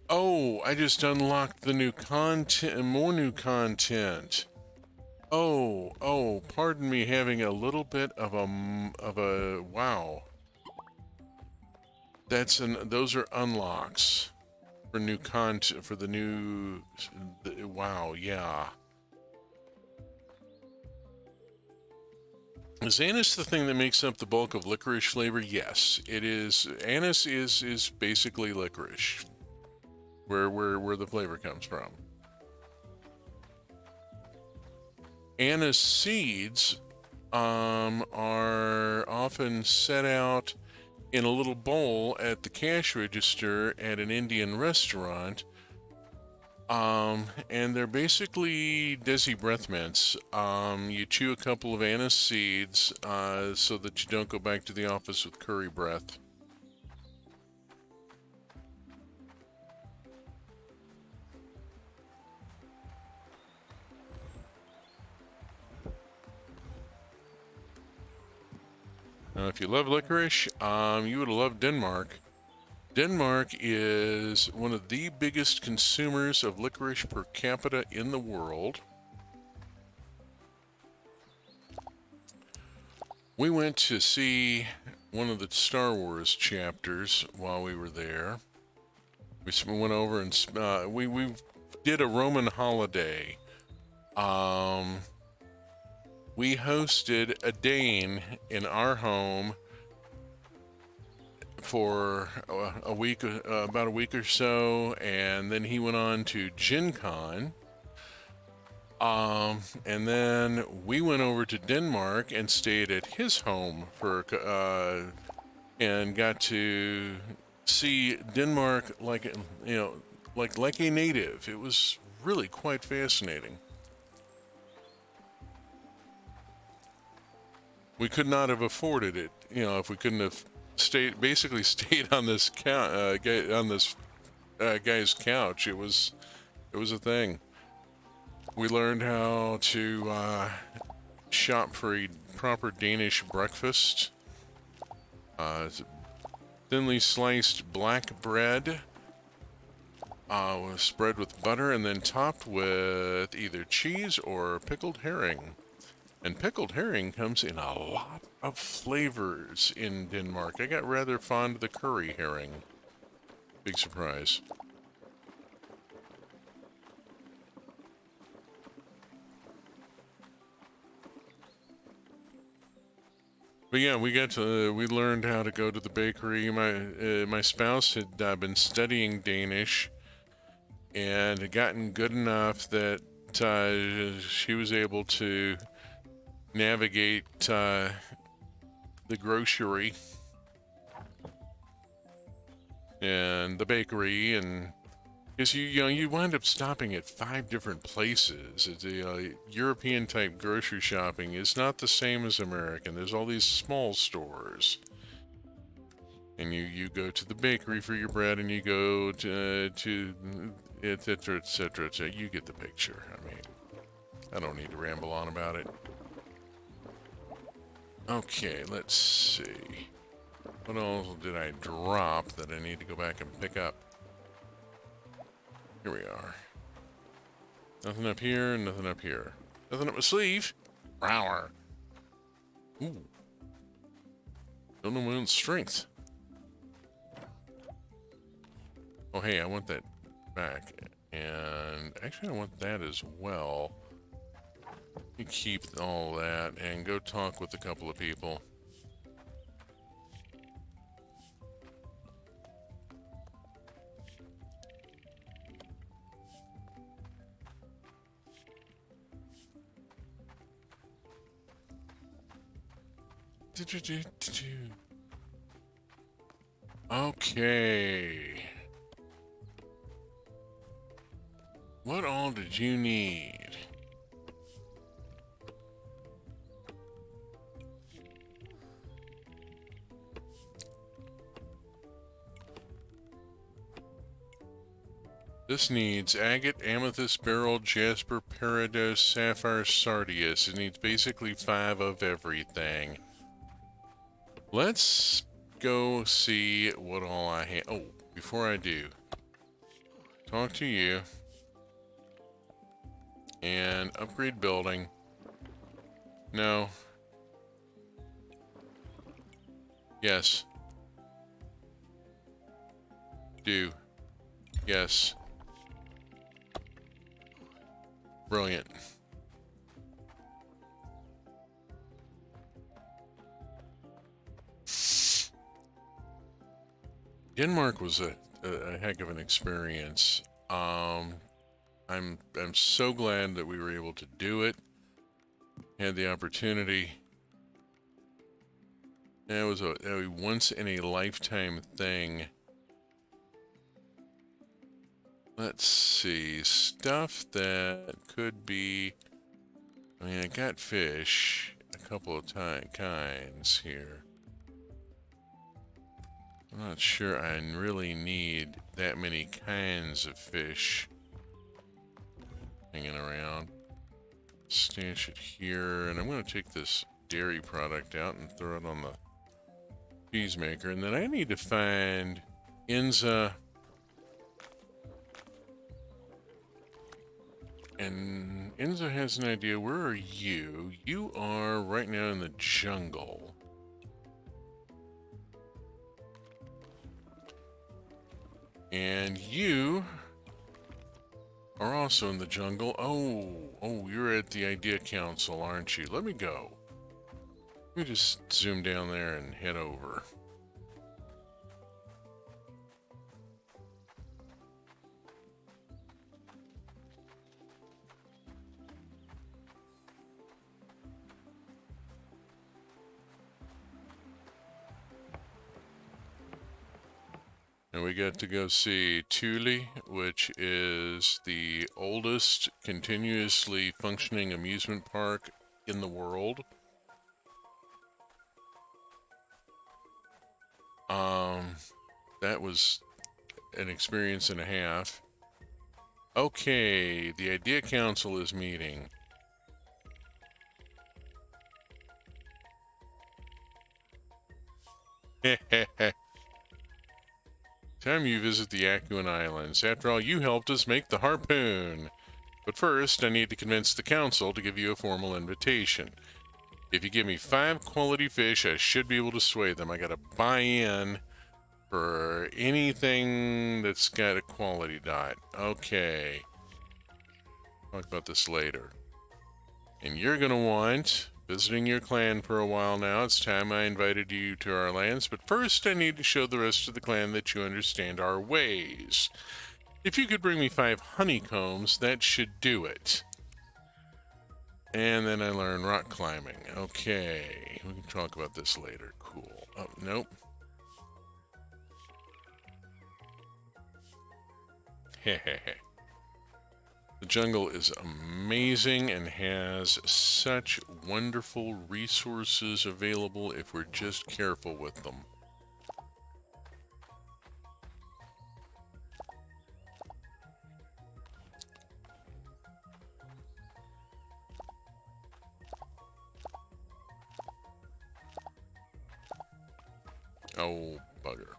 Oh, I just unlocked the new content, more new content. Oh, pardon me having a little bit of a, wow. Those are unlocks for new content, for the new, wow, yeah. Is anise the thing that makes up the bulk of licorice flavor? Yes, it is. Anise is basically licorice, where the flavor comes from. Anise seeds are often set out in a little bowl at the cash register at an Indian restaurant. And they're basically Desi breath mints. You chew a couple of anise seeds so that you don't go back to the office with curry breath. Now, if you love licorice, you would love Denmark. Denmark is one of the biggest consumers of licorice per capita in the world. We went to see one of the Star Wars chapters while we were there. We went over and we did a Roman holiday. We hosted a Dane in our home for a week, about a week or so, and then he went on to Gen Con. And then we went over to Denmark and stayed at his home for, and got to see Denmark like, you know, like a native. It was really quite fascinating. We could not have afforded it, you know, if we couldn't have basically stayed on this guy's couch. It was a thing. We learned how to shop for a proper Danish breakfast. Thinly sliced black bread was spread with butter and then topped with either cheese or pickled herring. And pickled herring comes in a lot of flavors in Denmark. I got rather fond of the curry herring. Big surprise. But yeah, we learned how to go to the bakery. My spouse had been studying Danish and had gotten good enough that she was able to navigate the grocery and the bakery, and because you wind up stopping at 5 different places. It's European type grocery shopping is not the same as American. There's all these small stores, and you go to the bakery for your bread, and you go to etc etc etc. You get the picture. I mean, I don't need to ramble on about it. Okay, let's see. What else did I drop that I need to go back and pick up? Here we are. Nothing up here, nothing up here. Nothing up my sleeve. Rower. Ooh. Don't know my own strength. Oh, hey, I want that back. And actually, I want that as well. You keep all that and go talk with a couple of people. Okay. What all did you need? This needs agate, amethyst, beryl, jasper, peridot, sapphire, sardius. It needs basically 5 of everything. Let's go see what all I have. Oh, before I do, talk to you and upgrade building. No. Yes. Do. Yes. Brilliant. Denmark was a heck of an experience. I'm so glad that we were able to do it. Had the opportunity. It was a once in a lifetime thing. Let's see, stuff that could be. I mean, I got fish, a couple of kinds here. I'm not sure I really need that many kinds of fish hanging around. Stash it here, and I'm going to take this dairy product out and throw it on the cheese maker. And then I need to find Inza. And Inza has an idea. Where are you? You are right now in the jungle. And you are also in the jungle. Oh, you're at the Idea Council, aren't you? Let me go. Let me just zoom down there and head over. And we got to go see Thule, which is the oldest continuously functioning amusement park in the world. That was an experience and a half. Okay, the Idea Council is meeting. Time you visit the Yakuan Islands. After all, you helped us make the harpoon. But first, I need to convince the council to give you a formal invitation. If you give me 5 quality fish, I should be able to sway them. I gotta buy in for anything that's got a quality dot. Okay. Talk about this later. And you're gonna want visiting your clan for a while now. It's time I invited you to our lands, but first I need to show the rest of the clan that you understand our ways. If you could bring me 5 honeycombs, that should do it. And then I learn rock climbing. Okay, we can talk about this later. Cool. Oh, nope. Hehehe. The jungle is amazing and has such wonderful resources available if we're just careful with them. Oh, bugger.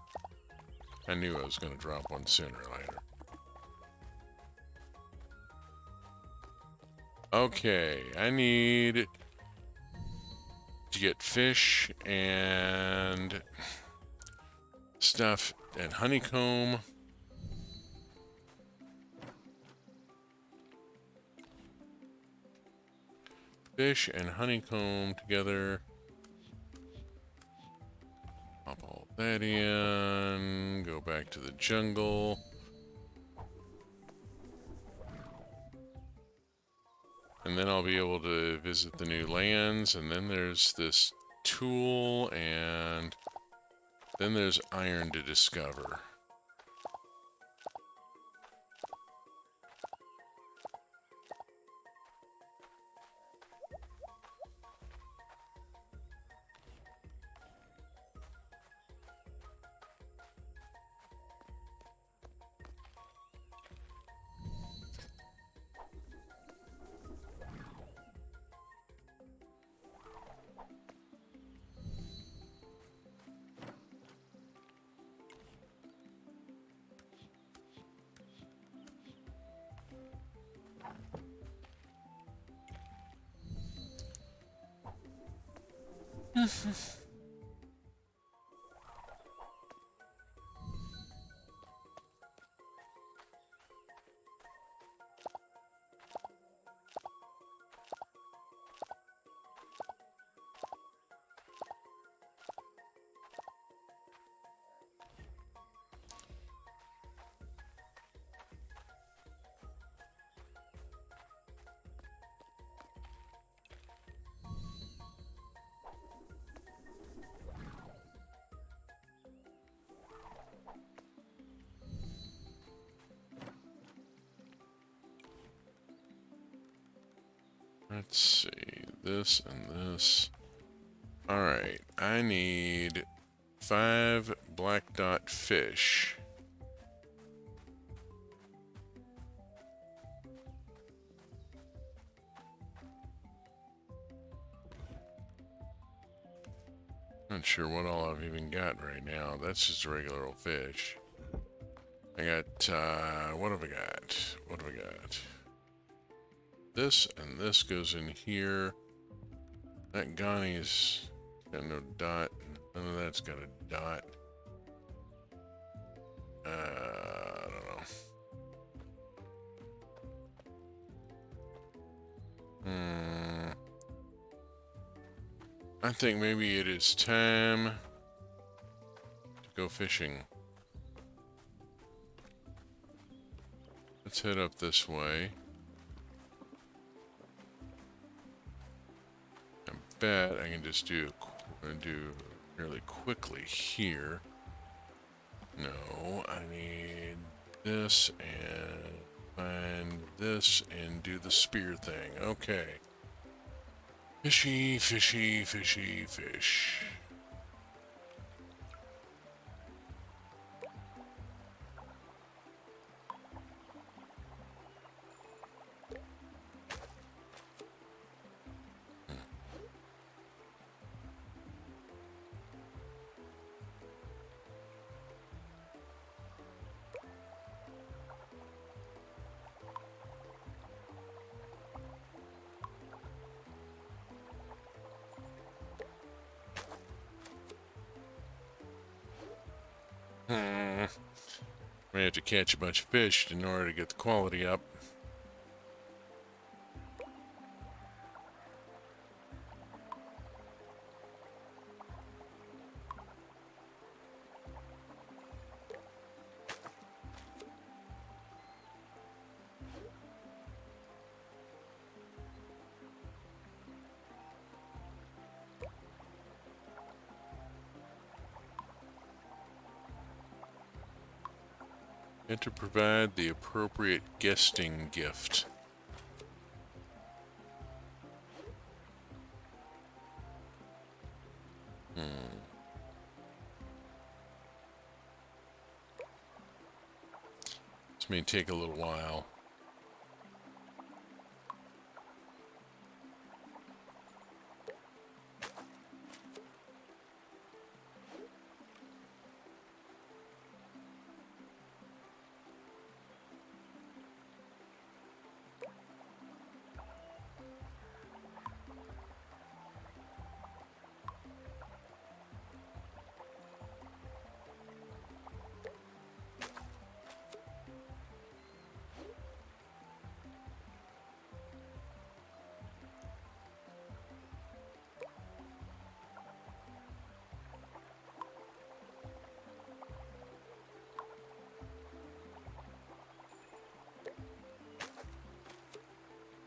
I knew I was going to drop one sooner or later. Okay, I need to get fish and stuff and honeycomb. fish and honeycomb together. Pop all that in. Go back to the jungle. And then I'll be able to visit the new lands. And then there's this tool, and then there's iron to discover. Let's see, this and this. Alright, I need 5 black dot fish. Not sure what all I've even got right now. That's just a regular old fish. I got, what have I got? What have I got? This and this goes in here. That Ghani's got no dot. None of that's got a dot. I don't know. I think maybe it is time to go fishing. Let's head up this way. I bet I can just do really quickly here. No, I need this and find this and do the spear thing. Okay. Fishy, fishy, fishy, fish. We have to catch a bunch of fish in order to get the quality up. And to provide the appropriate guesting gift. This may take a little while.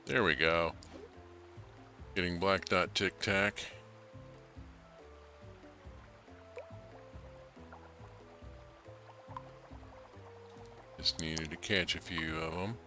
There we go. Getting black dot tic tac. Just needed to catch a few of them.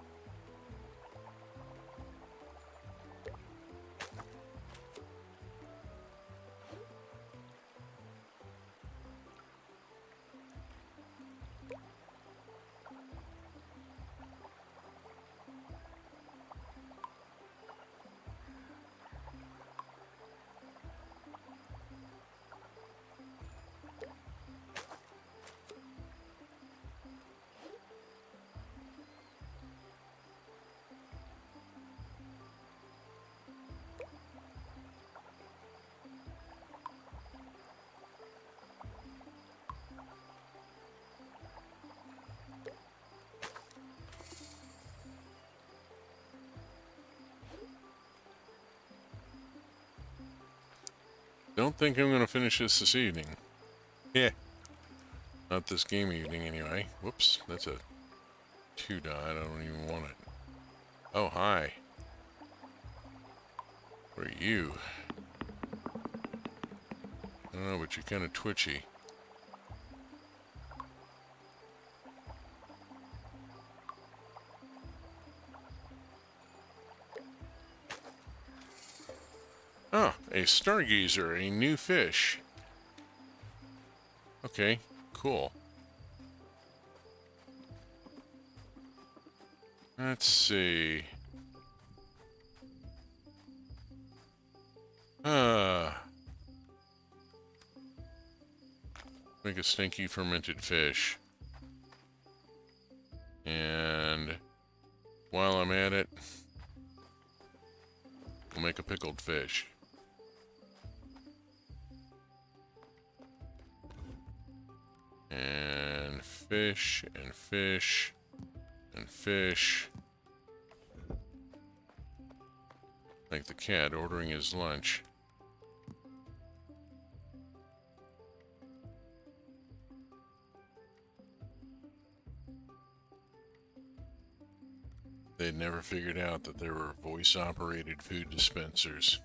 Don't think I'm going to finish this evening. Yeah. Not this game evening, anyway. Whoops, that's a 2 dot. I don't even want it. Oh, hi. Where are you? I don't know, but you're kind of twitchy. Ah, a stargazer, a new fish. Okay, cool. Let's see. Make a stinky fermented fish. And while I'm at it, we'll make a pickled fish. And fish, and fish, and fish. Like the cat ordering his lunch. They'd never figured out that there were voice-operated food dispensers.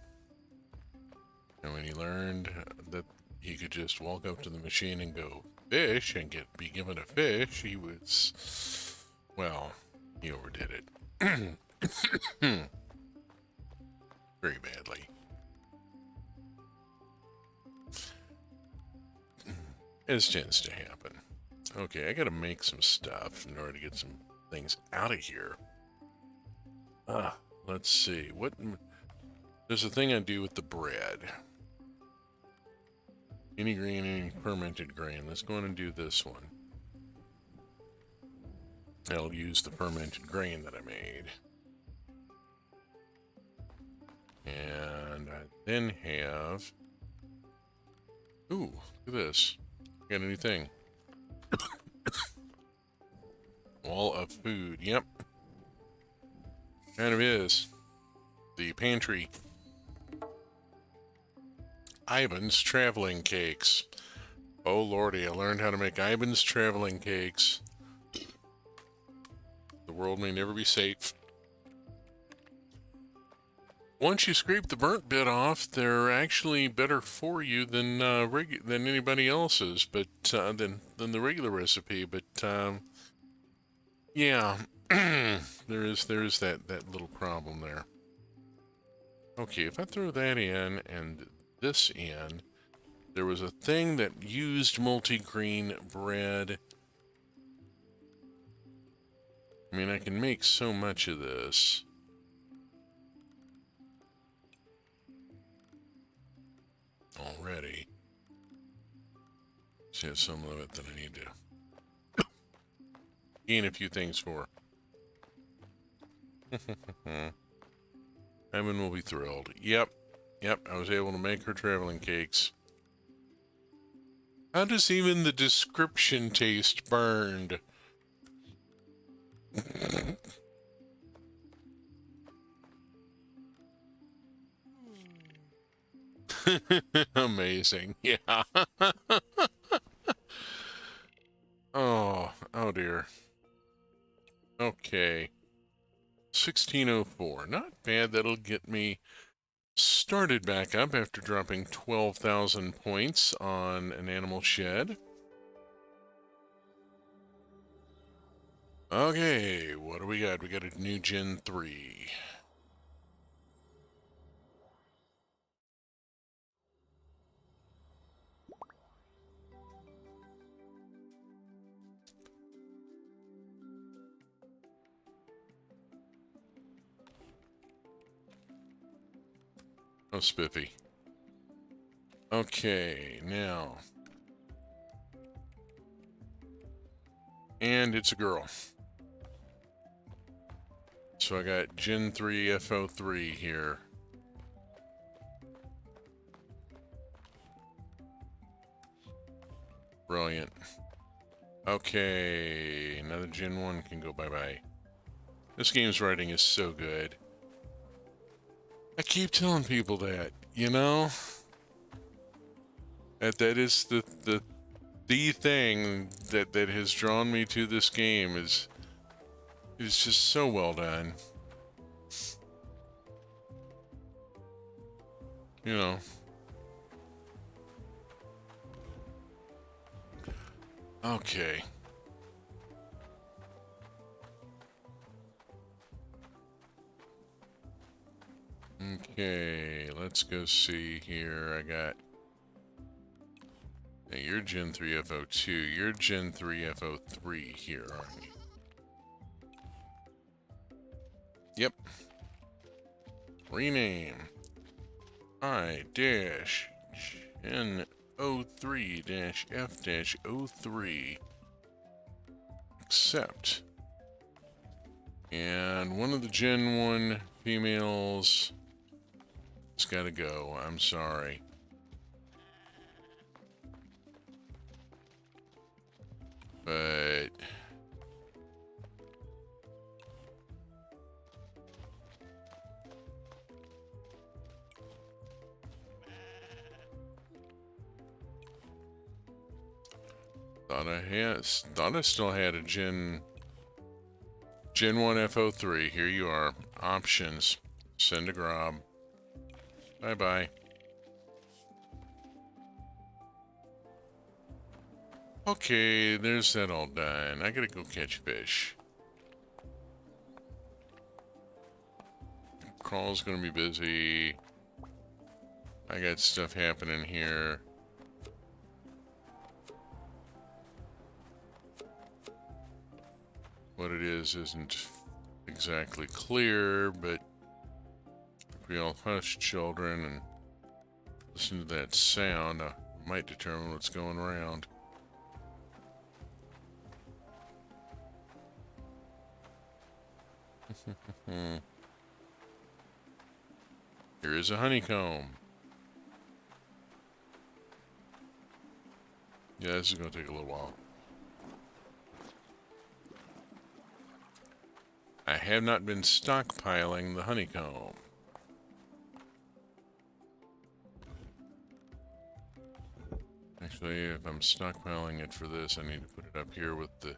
And when he learned that he could just walk up to the machine and go, fish, and be given a fish, he was, well, he overdid it. Very badly. As tends to happen. Okay, I gotta make some stuff in order to get some things out of here. Let's see. There's a thing I do with the bread. Any grain, any fermented grain. Let's go on and do this one. I'll use the fermented grain that I made. And I then have... Ooh, look at this. Got a new thing. Wall of food. Yep. Kind of is. The pantry. Ivan's traveling cakes. Oh lordy, I learned how to make Ivan's traveling cakes. The world may never be safe. Once you scrape the burnt bit off, they're actually better for you than anybody else's, but than the regular recipe. But yeah, there is that little problem there. Okay, if I throw that in and this in, there was a thing that used multi-grain bread. I mean, I can make so much of this. Already. So I have some of it that I need to gain a few things for. Evan will be thrilled. Yep, I was able to make her traveling cakes. How does even the description taste burned? Amazing, yeah. Oh dear. Okay. 1604. Not bad. That'll get me started back up after dropping 12,000 points on an animal shed. Okay, what do we got? We got a new Gen 3. Oh, spiffy. Okay, now. And it's a girl. So I got Gen 3 S02E30 here. Brilliant. Okay, another Gen 1 can go bye-bye. This game's writing is so good. I keep telling people that, you know? That is the thing that has drawn me to this game is just so well done. You know. Okay. Okay, let's go see here. I got... Hey, you're Gen 3 S02. You're Gen 3 S03 here, aren't you? Yep. Rename. I-Gen03-F-03. Accept. And one of the Gen 1 females has got to go. I'm sorry. But... Thought I still had a Gen 1 S03. Here you are. Options. Send a grob. Bye-bye. Okay, there's that all done. I gotta go catch fish. Crawl's gonna be busy. I got stuff happening here. What it is isn't exactly clear, but if we all hush, children, and listen to that sound, I might determine what's going around. Here is a honeycomb. Yeah, this is going to take a little while. I have not been stockpiling the honeycomb. Actually, if I'm stockpiling it for this, I need to put it up here with the...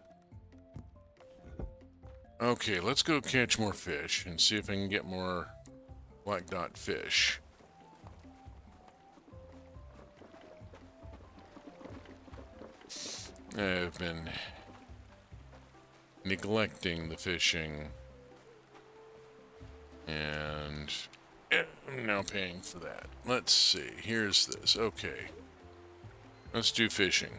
Okay, let's go catch more fish and see if I can get more black dot fish. I've been neglecting the fishing, and I'm now paying for that. Let's see, here's this. Okay, let's do fishing.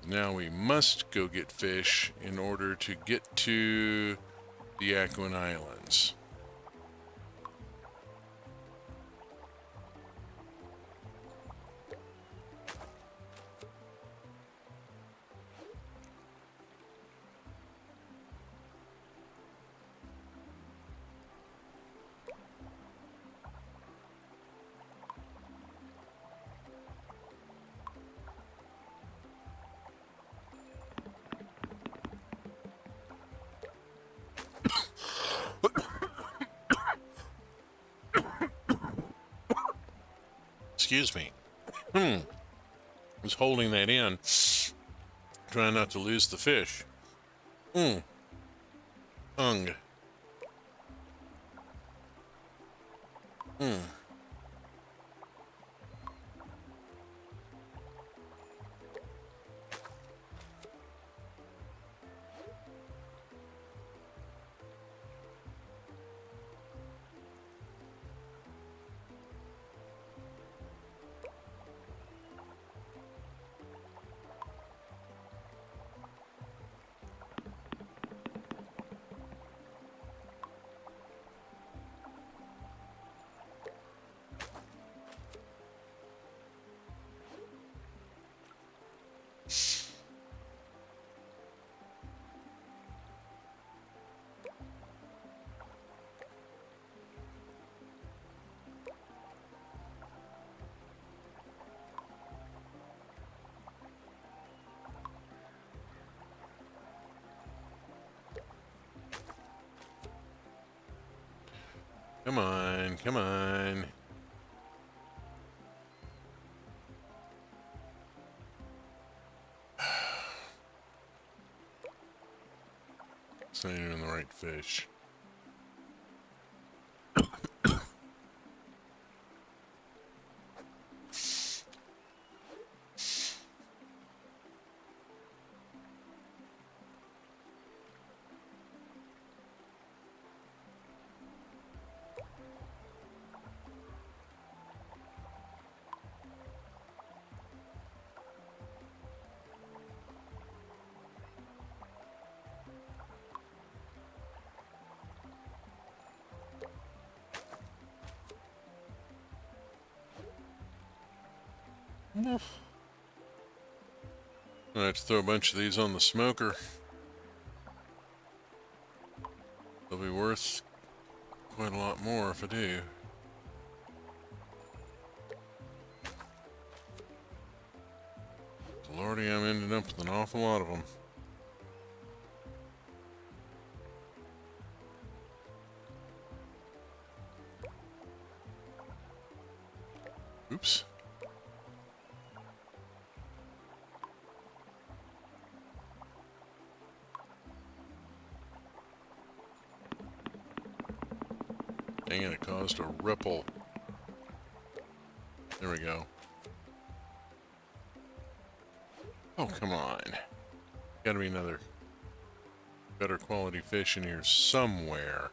Now we must go get fish in order to get to the Yakuan Islands. Excuse me. I was holding that in, trying not to lose the fish. Ung. Hmm. Come on, come on. It's not even the right fish. I have to throw a bunch of these on the smoker. They'll be worth quite a lot more if I do. Lordy, I'm ending up with an awful lot of them. Oops. Dang it, it caused a ripple. There we go. Oh, come on. Gotta be another better quality fish in here somewhere.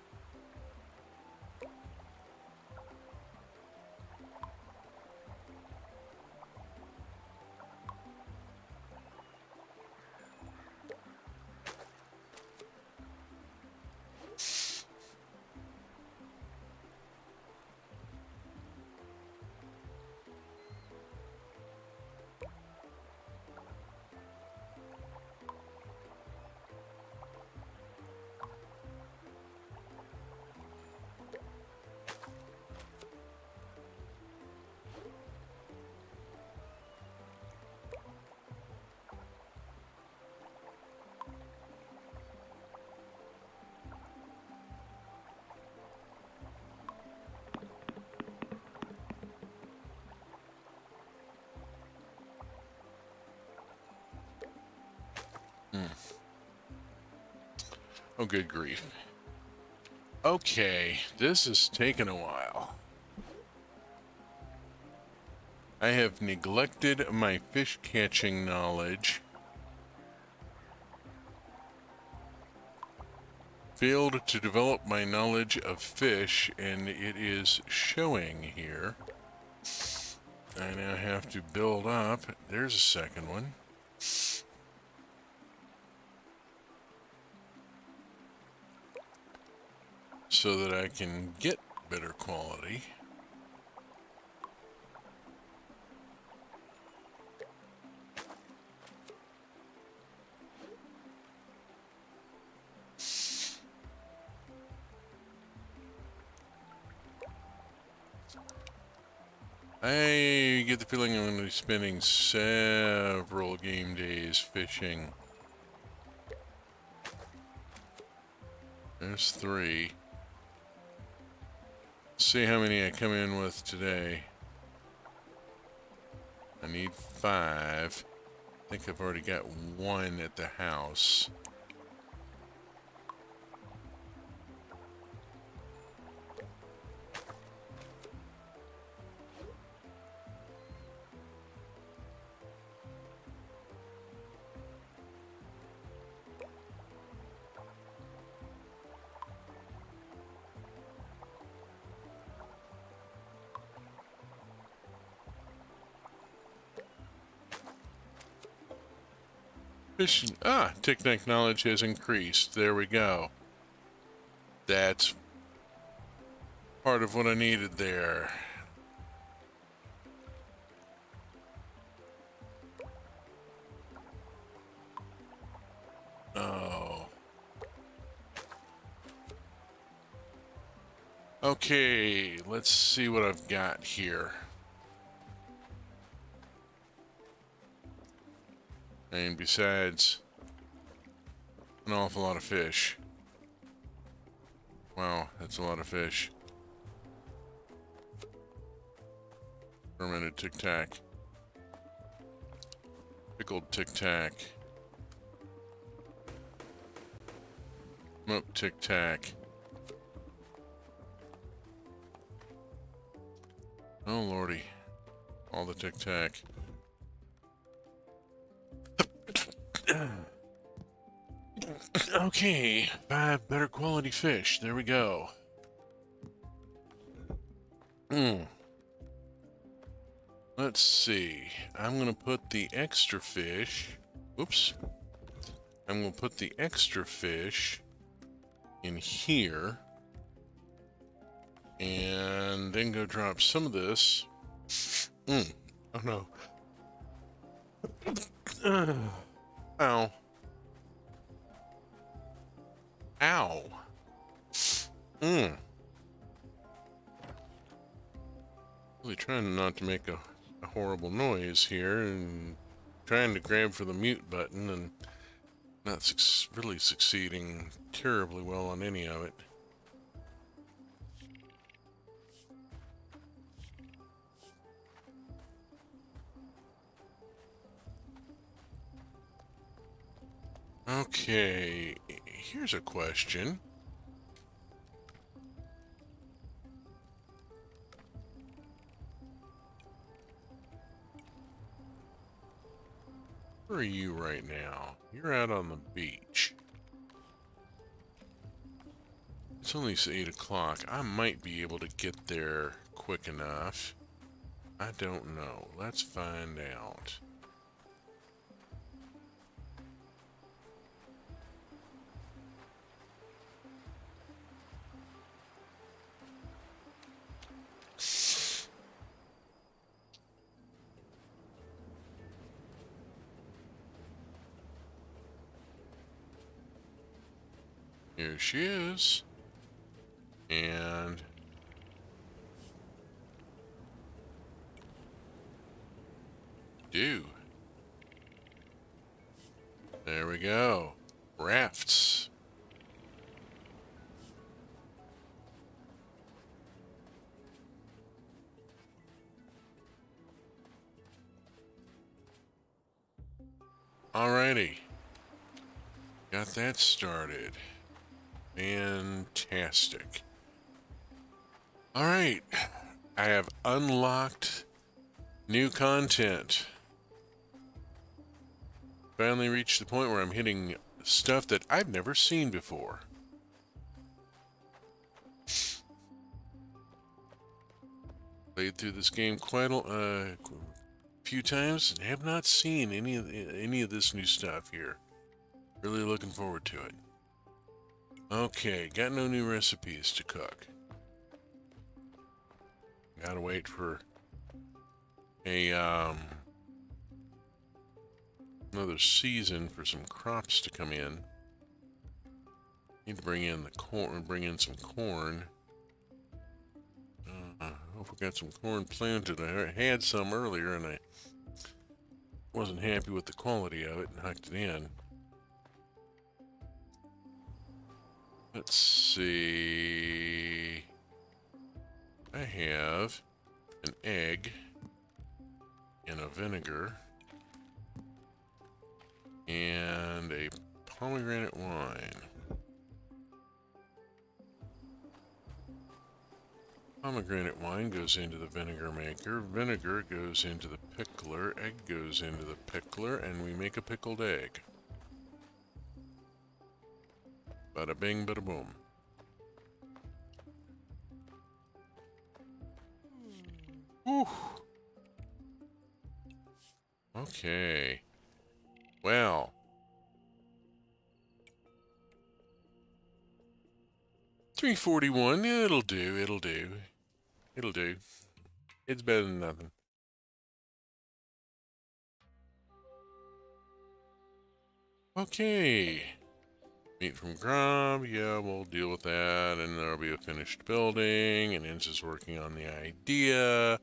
Oh, good grief. Okay, this is taking a while. I have neglected my fish catching knowledge. Failed to develop my knowledge of fish, and it is showing here. I now have to build up. There's a second one. So that I can get better quality. I get the feeling I'm going to be spending several game days fishing. There's 3. Let's see how many I come in with today. I need 5. I think I've already got 1 at the house. Fishing. Ah, technique knowledge has increased. There we go. That's part of what I needed there. Oh. Okay, let's see what I've got here. And besides, an awful lot of fish. Wow, that's a lot of fish. Fermented Tic Tac. Pickled Tic Tac. Smoked Tic Tac. Oh lordy. All the Tic Tac. Okay, 5 better quality fish. There we go. Let's see. I'm gonna put the extra fish. Oops. I'm gonna put the extra fish in here. And then go drop some of this. Oh no. Ow. Ow. Really trying not to make a horrible noise here and trying to grab for the mute button and not really succeeding terribly well on any of it. Okay, here's a question. Where are you right now? You're out on the beach. It's only 8 o'clock. I might be able to get there quick enough. I don't know. Let's find out. Here she is. And there we go. Rafts. Alrighty. Got that started. Fantastic. Alright. I have unlocked new content. Finally reached the point where I'm hitting stuff that I've never seen before. Played through this game quite a few times and have not seen any of this new stuff here. Really looking forward to it. Okay, got no new recipes to cook. Gotta wait for a another season for some crops to come in. Need to bring in the corn, bring in some corn. Hope we got some corn planted. I had some earlier and I wasn't happy with the quality of it and hucked it in. Let's see. I have an egg in a vinegar and a pomegranate wine. Pomegranate wine goes into the vinegar maker, vinegar goes into the pickler, egg goes into the pickler, and we make a pickled egg. Bada bing, bada boom. Whew. Okay. Well, 341. It'll do. It'll do. It'll do. It's better than nothing. Okay. Meat from Grub. Yeah, we'll deal with that. And there'll be a finished building. And Inz is working on the idea.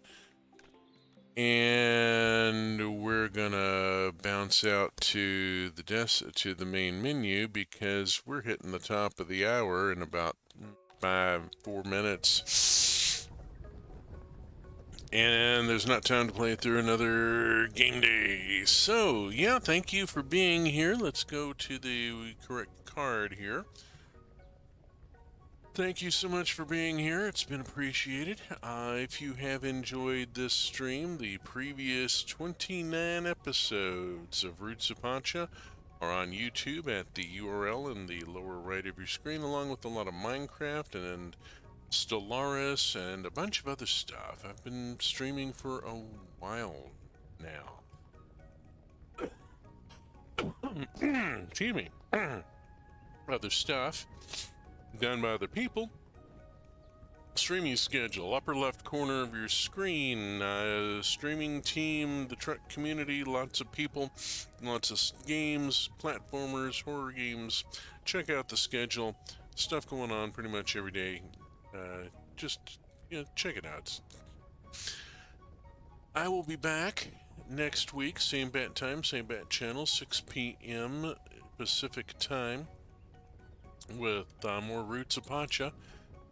And we're gonna bounce out to the main menu because we're hitting the top of the hour in about 4 minutes. And there's not time to play through another game day. So, yeah, thank you for being here. Let's go to the correct card here. Thank you so much for being here. It's been appreciated. If you have enjoyed this stream, the previous 29 episodes of Roots of Pacha are on YouTube at the URL in the lower right of your screen, along with a lot of Minecraft and Stellaris and a bunch of other stuff. I've been streaming for a while now. Excuse me. Other stuff done by other people. Streaming schedule, upper left corner of your screen. Streaming team, the truck community, lots of people, lots of games, platformers, horror games. Check out the schedule. Stuff going on pretty much every day. Just check it out. I will be back next week, same bat time, same bat channel, 6 p.m. Pacific time, with more Roots of Pacha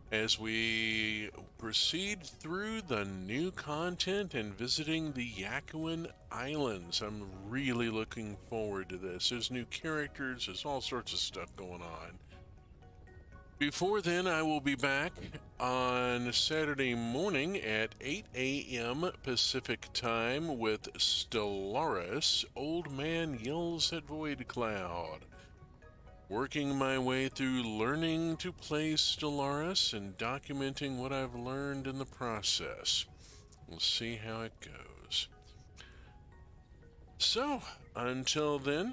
as we proceed through the new content and visiting the Yakuan Islands. I'm really looking forward to this. There's new characters, there's all sorts of stuff going on. Before then, I will be back on Saturday morning at 8 a.m. Pacific time with Stellaris, Old Man Yells at Void Cloud. Working my way through learning to play Stellaris and documenting what I've learned in the process. We'll see how it goes. So, until then,